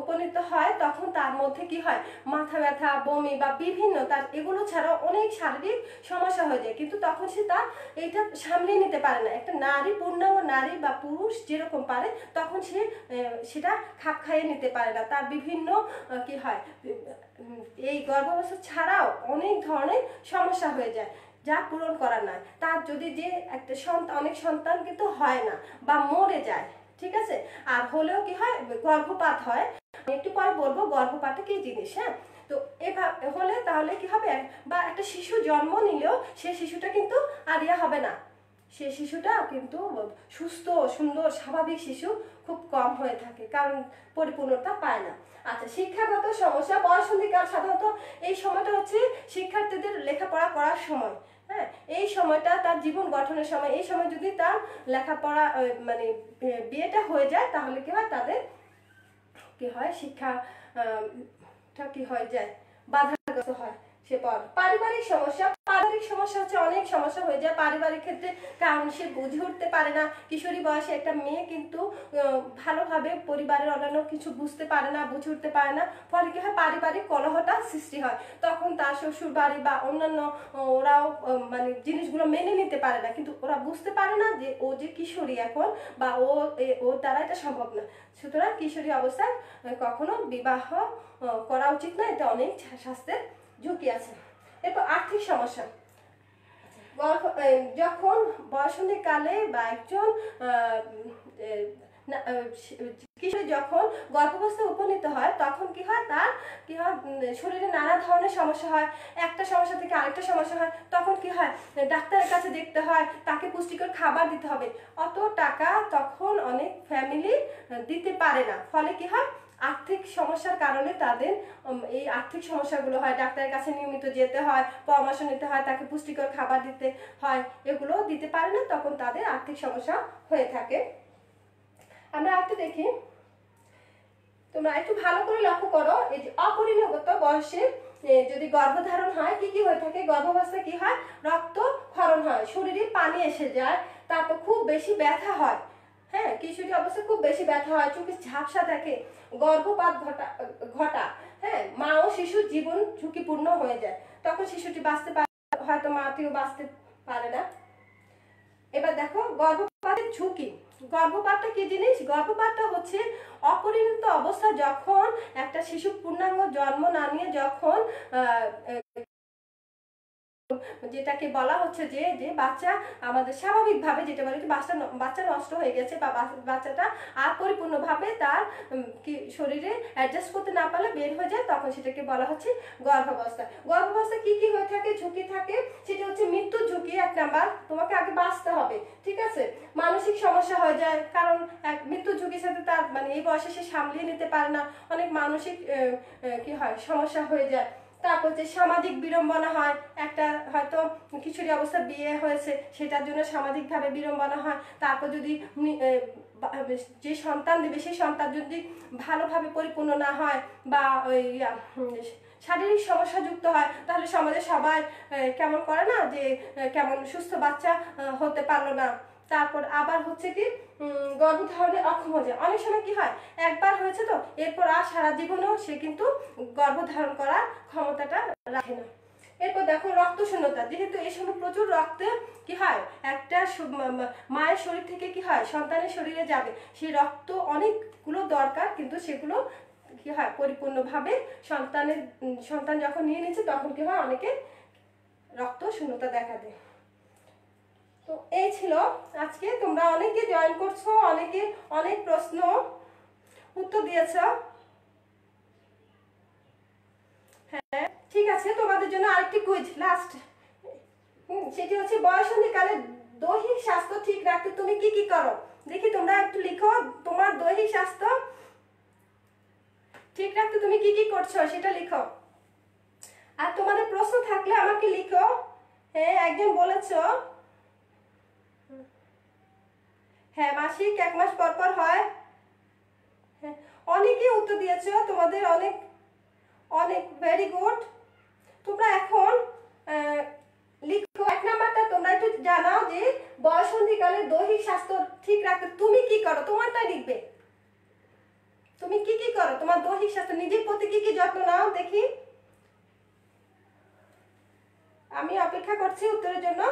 উপনীত হয় তখন তার মধ্যে কি হয় মাথা ব্যথা, বমি বা বিভিন্ন তার এগুলো ছাড়াও অনেক শারীরিক সমস্যা হয়ে যায়, কিন্তু তখন সে তার এটা সামলে নিতে পারে না। একটা নারী, পূর্ণাঙ্গ নারী বা পুরুষ যেরকম পারে তখন সে সেটা খাপ খাইয়ে নিতে পারে না। তার বিভিন্ন কি হয় এই গর্ভাবস্থা ছাড়াও অনেক ধরনের সমস্যা হয়ে যায় যা পূরণ করার নয়। তার যদি যে একটা সন্তান, অনেক সন্তান কিন্তু হয় না বা মরে যায়, ঠিক আছে? আর হলেও কি হয় গর্ভপাত হয়, আমি একটু পরে বলবো গর্ভপাতটা কি জিনিস। হ্যাঁ, তো এভাবে হলে তাহলে কি হবে, বা একটা শিশু জন্ম নিলেও সে শিশুটা কিন্তু আর হবে না, সে শিশুটা কিন্তু সুস্থ সুন্দর স্বাভাবিক শিশু খুব কম হয়ে থাকে, কারণ পরিপূর্ণতা পায় না। আচ্ছা, শিক্ষাগত সমস্যা। বয়সন্ধিকাল সাধারণত এই সময়টা হচ্ছে শিক্ষার্থীদের লেখাপড়া করার সময়। হ্যাঁ, এই সময়টা তার জীবন গঠনের সময়। এই সময় যদি তার লেখাপড়া মানে বিয়েটা হয়ে যায় তাহলে কি হয়, তাদের কি হয় শিক্ষা কি হয়ে যায়, বাধাগ্রস্ত হয়। সে পারিবারিক সমস্যা, পারিবারিক সমস্যা হচ্ছে অনেক সমস্যা হয়ে যায় পারিবারিক ক্ষেত্রে, কারণ সে বুঝে উঠতে পারে না। কিশোরী বয়সে একটা মেয়ে কিন্তু ভালোভাবে পরিবারের অন্যান্য কিছু বুঝতে পারে না, বুঝে উঠতে পারে না, ফলে কি হয় পারিবারিক কলহটা সৃষ্টি হয়। তখন তার শ্বশুর বাড়ি বা অন্যান্য ওরাও মানে জিনিসগুলো মেনে নিতে পারে না, কিন্তু ওরা বুঝতে পারে না যে ও যে কিশোরী এখন, বা ওর দ্বারা এটা সম্ভব না। সুতরাং কিশোরী অবস্থায় কখনো বিবাহ করা উচিত না, এটা অনেক স্বাস্থ্যের ঝুঁকি আছে। এরপর আর্থিক সমস্যা, যখন বয়সন্ধিকালে বা একজন কিশোরী যখন গর্ভাবস্থায় উপনীত হয়, তখন কি হয় তার শরীরে নানা ধরনের সমস্যা হয়, একটা সমস্যা থেকে আরেকটা সমস্যা হয়। তখন কি হয় ডাক্তারের কাছে দেখতে হয়, তাকে পুষ্টিকর খাবার দিতে হবে। অত টাকা তখন অনেক ফ্যামিলি দিতে পারে না, ফলে কি হয় আর্থিক সমস্যার কারণে তাদের এই আর্থিক সমস্যাগুলো হয়। ডাক্তারের কাছে নিয়মিত যেতে হয়, পরামর্শ নিতে হয়, তাকে পুষ্টিকর খাবার দিতে হয়, এগুলো দিতে পারে না, তখন তাদের আর্থিক সমস্যা হয়ে থাকে। আমরা একটু দেখি, তোমরা একটু ভালো করে লক্ষ্য করো, এই যে অপরিণত বয়সে যদি গর্ভধারণ হয় কি কি হয়ে থাকে। গর্ভাবস্থায় কি হয় রক্ত ক্ষরণ হয়, শরীরে পানি এসে যায়, তারপর খুব বেশি ব্যথা হয়। হ্যাঁ, কিশোরী অবস্থায় খুব বেশি ব্যথা হয়, চোখে ঝাপসা থাকে, গর্ভপাত ঘটা। হ্যাঁ, মা ও শিশুর জীবন ঝুঁকিপূর্ণ হয়ে যায়, তখন শিশুটি বাঁচতে পারে, হয়তো মাটিও বাঁচতে পারে না। এবার দেখো গর্ভপাতের ঝুঁকি। গর্ভপাতটা কি জিনিস? গর্ভপাতটা হচ্ছে অপরিণত অবস্থা, যখন একটা শিশু পূর্ণাঙ্গ জন্ম না নিয়ে যখন যেটাকে বলা হচ্ছে যে যে বাচ্চা আমাদের স্বাভাবিকভাবে যেটা বলে বাচ্চা নষ্ট হয়ে গেছে, বা বাচ্চাটা আর পরিপূর্ণভাবে তার শরীরে অ্যাডজাস্ট করতে না পারলে বের হয়ে যায়, তখন সেটাকে বলা হচ্ছে গর্ভাবস্থা। গর্ভাবস্থা কি কি হয়ে থাকে, ঝুঁকি থাকে, সেটা হচ্ছে মৃত্যুর ঝুঁকি। এক নাম্বার, তোমাকে আগে বাঁচতে হবে, ঠিক আছে। মানসিক সমস্যা হয়ে যায়, কারণ মৃত্যুর ঝুঁকির সাথে তার মানে এই বয়সে সে সামলিয়ে নিতে পারে না, অনেক মানসিক কি হয় সমস্যা হয়ে যায়। তারপর হচ্ছে সামাজিক বিড়ম্বনা হয়, একটা হয়তো কিশোরী অবস্থা বিয়ে হয়েছে, সেটার জন্য সামাজিকভাবে বিড়ম্বনা হয়। তারপর যদি যে সন্তান দেবে সেই সন্তান যদি ভালোভাবে পরিপূর্ণ না হয়, বা ওই শারীরিক সমস্যা যুক্ত হয়, তাহলে সমাজে সবাই কেমন করে না, যে কেমন সুস্থ বাচ্চা হতে পারলো না। তারপর আবার হচ্ছে কি গর্ভধারণে অক্ষম হয়ে যায়। অনেক সময় কি হয় একবার হয়েছে তো, এরপর আর সারা জীবনেও সে কিন্তু গর্ভধারণ করার ক্ষমতাটা রাখে না। এরপর দেখো রক্ত শূন্যতা, যেহেতু এই সময় প্রচুর রক্তে কি হয় একটা মায়ের শরীর থেকে কি হয় সন্তানের শরীরে যাবে, সেই রক্ত অনেকগুলো দরকার, কিন্তু সেগুলো কি হয় পরিপূর্ণভাবে সন্তান যখন নিয়ে নিচ্ছে, তখন কি হয় অনেকে রক্ত শূন্যতা দেখা দেয়। তো এই ছিল আজকে, তোমরা অনেকে জয়েন করছো, অনেকে অনেক প্রশ্ন উত্তর দিয়েছ। হ্যাঁ ঠিক আছে, তোমাদের জন্য আরেকটি কুইজ লাস্ট, সেটি হচ্ছে বয়সন্ধিকালে দৈহিক স্বাস্থ্য ঠিক রাখতে তুমি কি কি করো। দেখি তোমরা একটু লিখো, তোমার দৈহিক স্বাস্থ্য ঠিক রাখতে তুমি কি কি করছো সেটা লিখো। আর তোমাদের প্রশ্ন থাকলে আমাকে লিখো। হ্যাঁ একজন বলেছো, হ্যাঁ মাসিক 1 মাস পর পর হয়। হ্যাঁ অনেকেই উত্তর দিয়েছো, তোমাদের অনেক অনেক ভেরি গুড। তোমরা এখন লিখো, 1 নাম্বারটা তোমরা একটু জানাও যে বয়সন্ধিকালে দৈহিক স্বাস্থ্য ঠিক রাখতে তুমি কি করো, তোমারটাই লিখবে। তুমি কি কি করো তোমার দৈহিক স্বাস্থ্য, নিজের প্রতি কি কি যত্ন নাও দেখি। আমি অপেক্ষা করছি উত্তরের জন্য।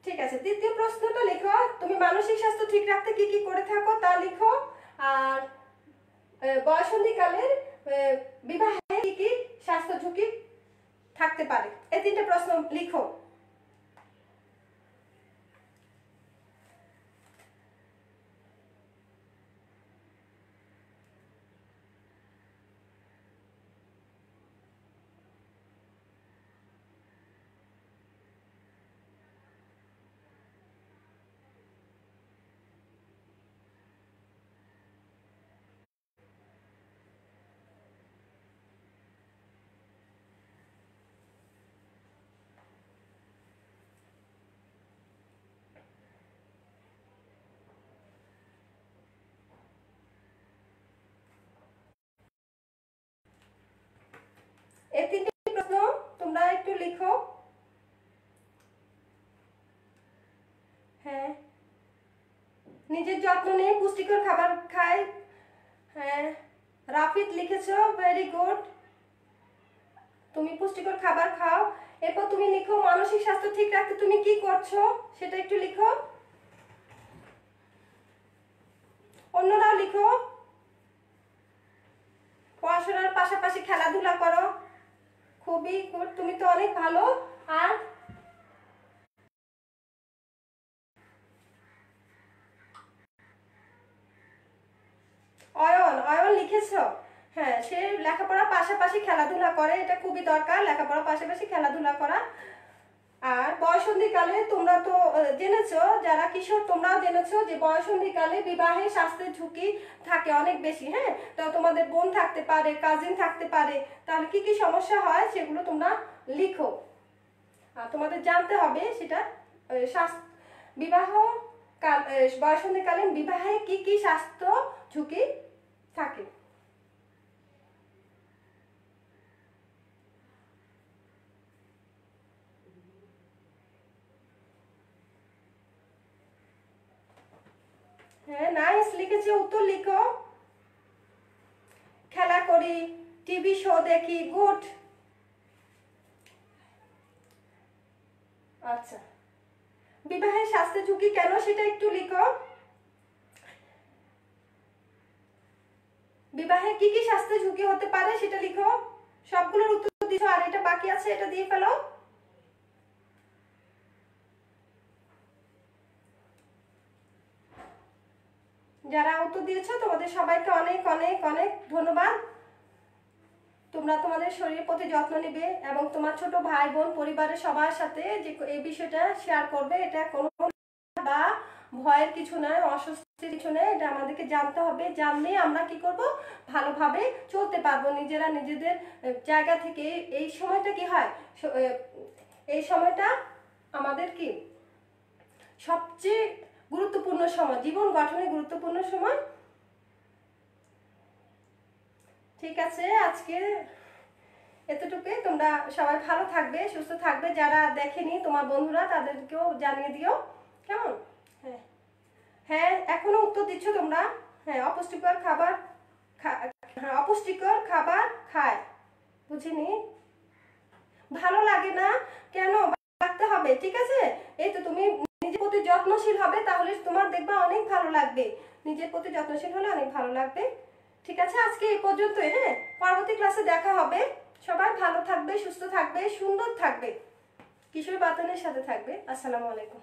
ঠিক আছে, দ্বিতীয় প্রশ্নটা লিখো, তুমি মানসিক স্বাস্থ্য ঠিক রাখতে কি কি করে থাকো তা লিখো। আর বয়সন্ধিকালের বিবাহে কি কি স্বাস্থ্য ঝুঁকি থাকতে পারে, এই 3টে প্রশ্ন লিখো। লিখো। হ্যাঁ, নিজের যত্ন নেই, পুষ্টিকর খাবার খায়। হ্যাঁ, রাফিদ লিখেছো, ভেরি গুড। তুমি পুষ্টিকর খাবার খাও। এরপর তুমি লিখো মানসিক স্বাস্থ্য ঠিক রাখতে তুমি কি করছো, সেটা একটু লিখো। অন্যরাও লিখো। পড়াশোনার পাশাপাশি খেলাধুলা করো, খুবই গুড, তুমি তো অনেক ভালো। আর অয়ন লিখেছো, হ্যাঁ, সে লেখাপড়ার পাশাপাশি খেলাধুলা করে, এটা খুবই দরকার, লেখাপড়ার পাশাপাশি খেলাধুলা করা। আর বয়সন্ধিকালে তোমরা তো জেনেছো, যারা কিশোর তোমরাও জেনেছো যে বয়সন্ধিকালে বিবাহে স্বাস্থ্যের ঝুঁকি থাকে অনেক বেশি। হ্যাঁ, তো তোমাদের বোন থাকতে পারে, কাজিন থাকতে পারে, তাহলে কি কি সমস্যা হয় সেগুলো তোমরা লিখো। আর তোমাদের জানতে হবে সেটা বিবাহ বয়সন্ধিকালীন বিবাহে কি কি স্বাস্থ্য ঝুঁকি থাকে। হ্যাঁ, নাইস লিখেছে, উত্তর লিখো। খেলা করি, টিভি শো দেখি, গুড। আচ্ছা, বিবাহের স্বাস্থ্য ঝুঁকি কেন সেটা একটু লিখো। বিবাহে কি কি স্বাস্থ্য ঝুঁকি হতে পারে সেটা লিখো। সবগুলোর উত্তর দিছো, আর এটা বাকি আছে, এটা দিয়ে ফেলো। যারা উত্তর দিয়েছো তোমাদের সবাইকে অনেক অনেক অনেক ধন্যবাদ। তোমরা তোমাদের শরীরের প্রতি যত্ন নিবে এবং তোমার ছোট ভাই বোন পরিবারের সবার সাথে যে এই বিষয়টা শেয়ার করবে। এটা কোনো বা ভয়ের কিছু নয়, অস্বস্তির কিছু নয়, এটা আমাদেরকে জানতে হবে। জানলে আমরা কি করব, ভালোভাবে চলতে পারবো নিজেরা নিজেদের জায়গা থেকে। এই সময়টা কি হয়, এই সময়টা আমাদের কি সবচেয়ে গুরুত্বপূর্ণ সময়, জীবন গঠনের গুরুত্বপূর্ণ সময়। ঠিক আছে, আজকে এতটুকুই। তোমরা সবাই ভালো থাকবে, সুস্থ থাকবে। যারা দেখেনি তোমার বন্ধুরা তাদেরকেও জানিয়ে দিও, কেমন? হ্যাঁ হ্যাঁ, এখনো উত্তর দিচ্ছ তোমরা। হ্যাঁ, অপুষ্টিকর খাবার অপুষ্টিকর খাবার খায়, বুঝিনি। ভালো লাগে না কেন, রাখতে হবে, ঠিক আছে। এই তো তুমি নিজের প্রতি যত্নশীল হবে, তাহলে তোমার দেখবা অনেক ভালো লাগবে। নিজের প্রতি যত্নশীল হলে অনেক ভালো লাগবে। ঠিক আছে, আজকে এই পর্যন্তই। হ্যাঁ, পরবর্তী ক্লাসে দেখা হবে। সবাই ভালো থাকবে, সুস্থ থাকবে, সুন্দর থাকবে, কিশোর বাতানের সাথে থাকবে। আসসালামু আলাইকুম।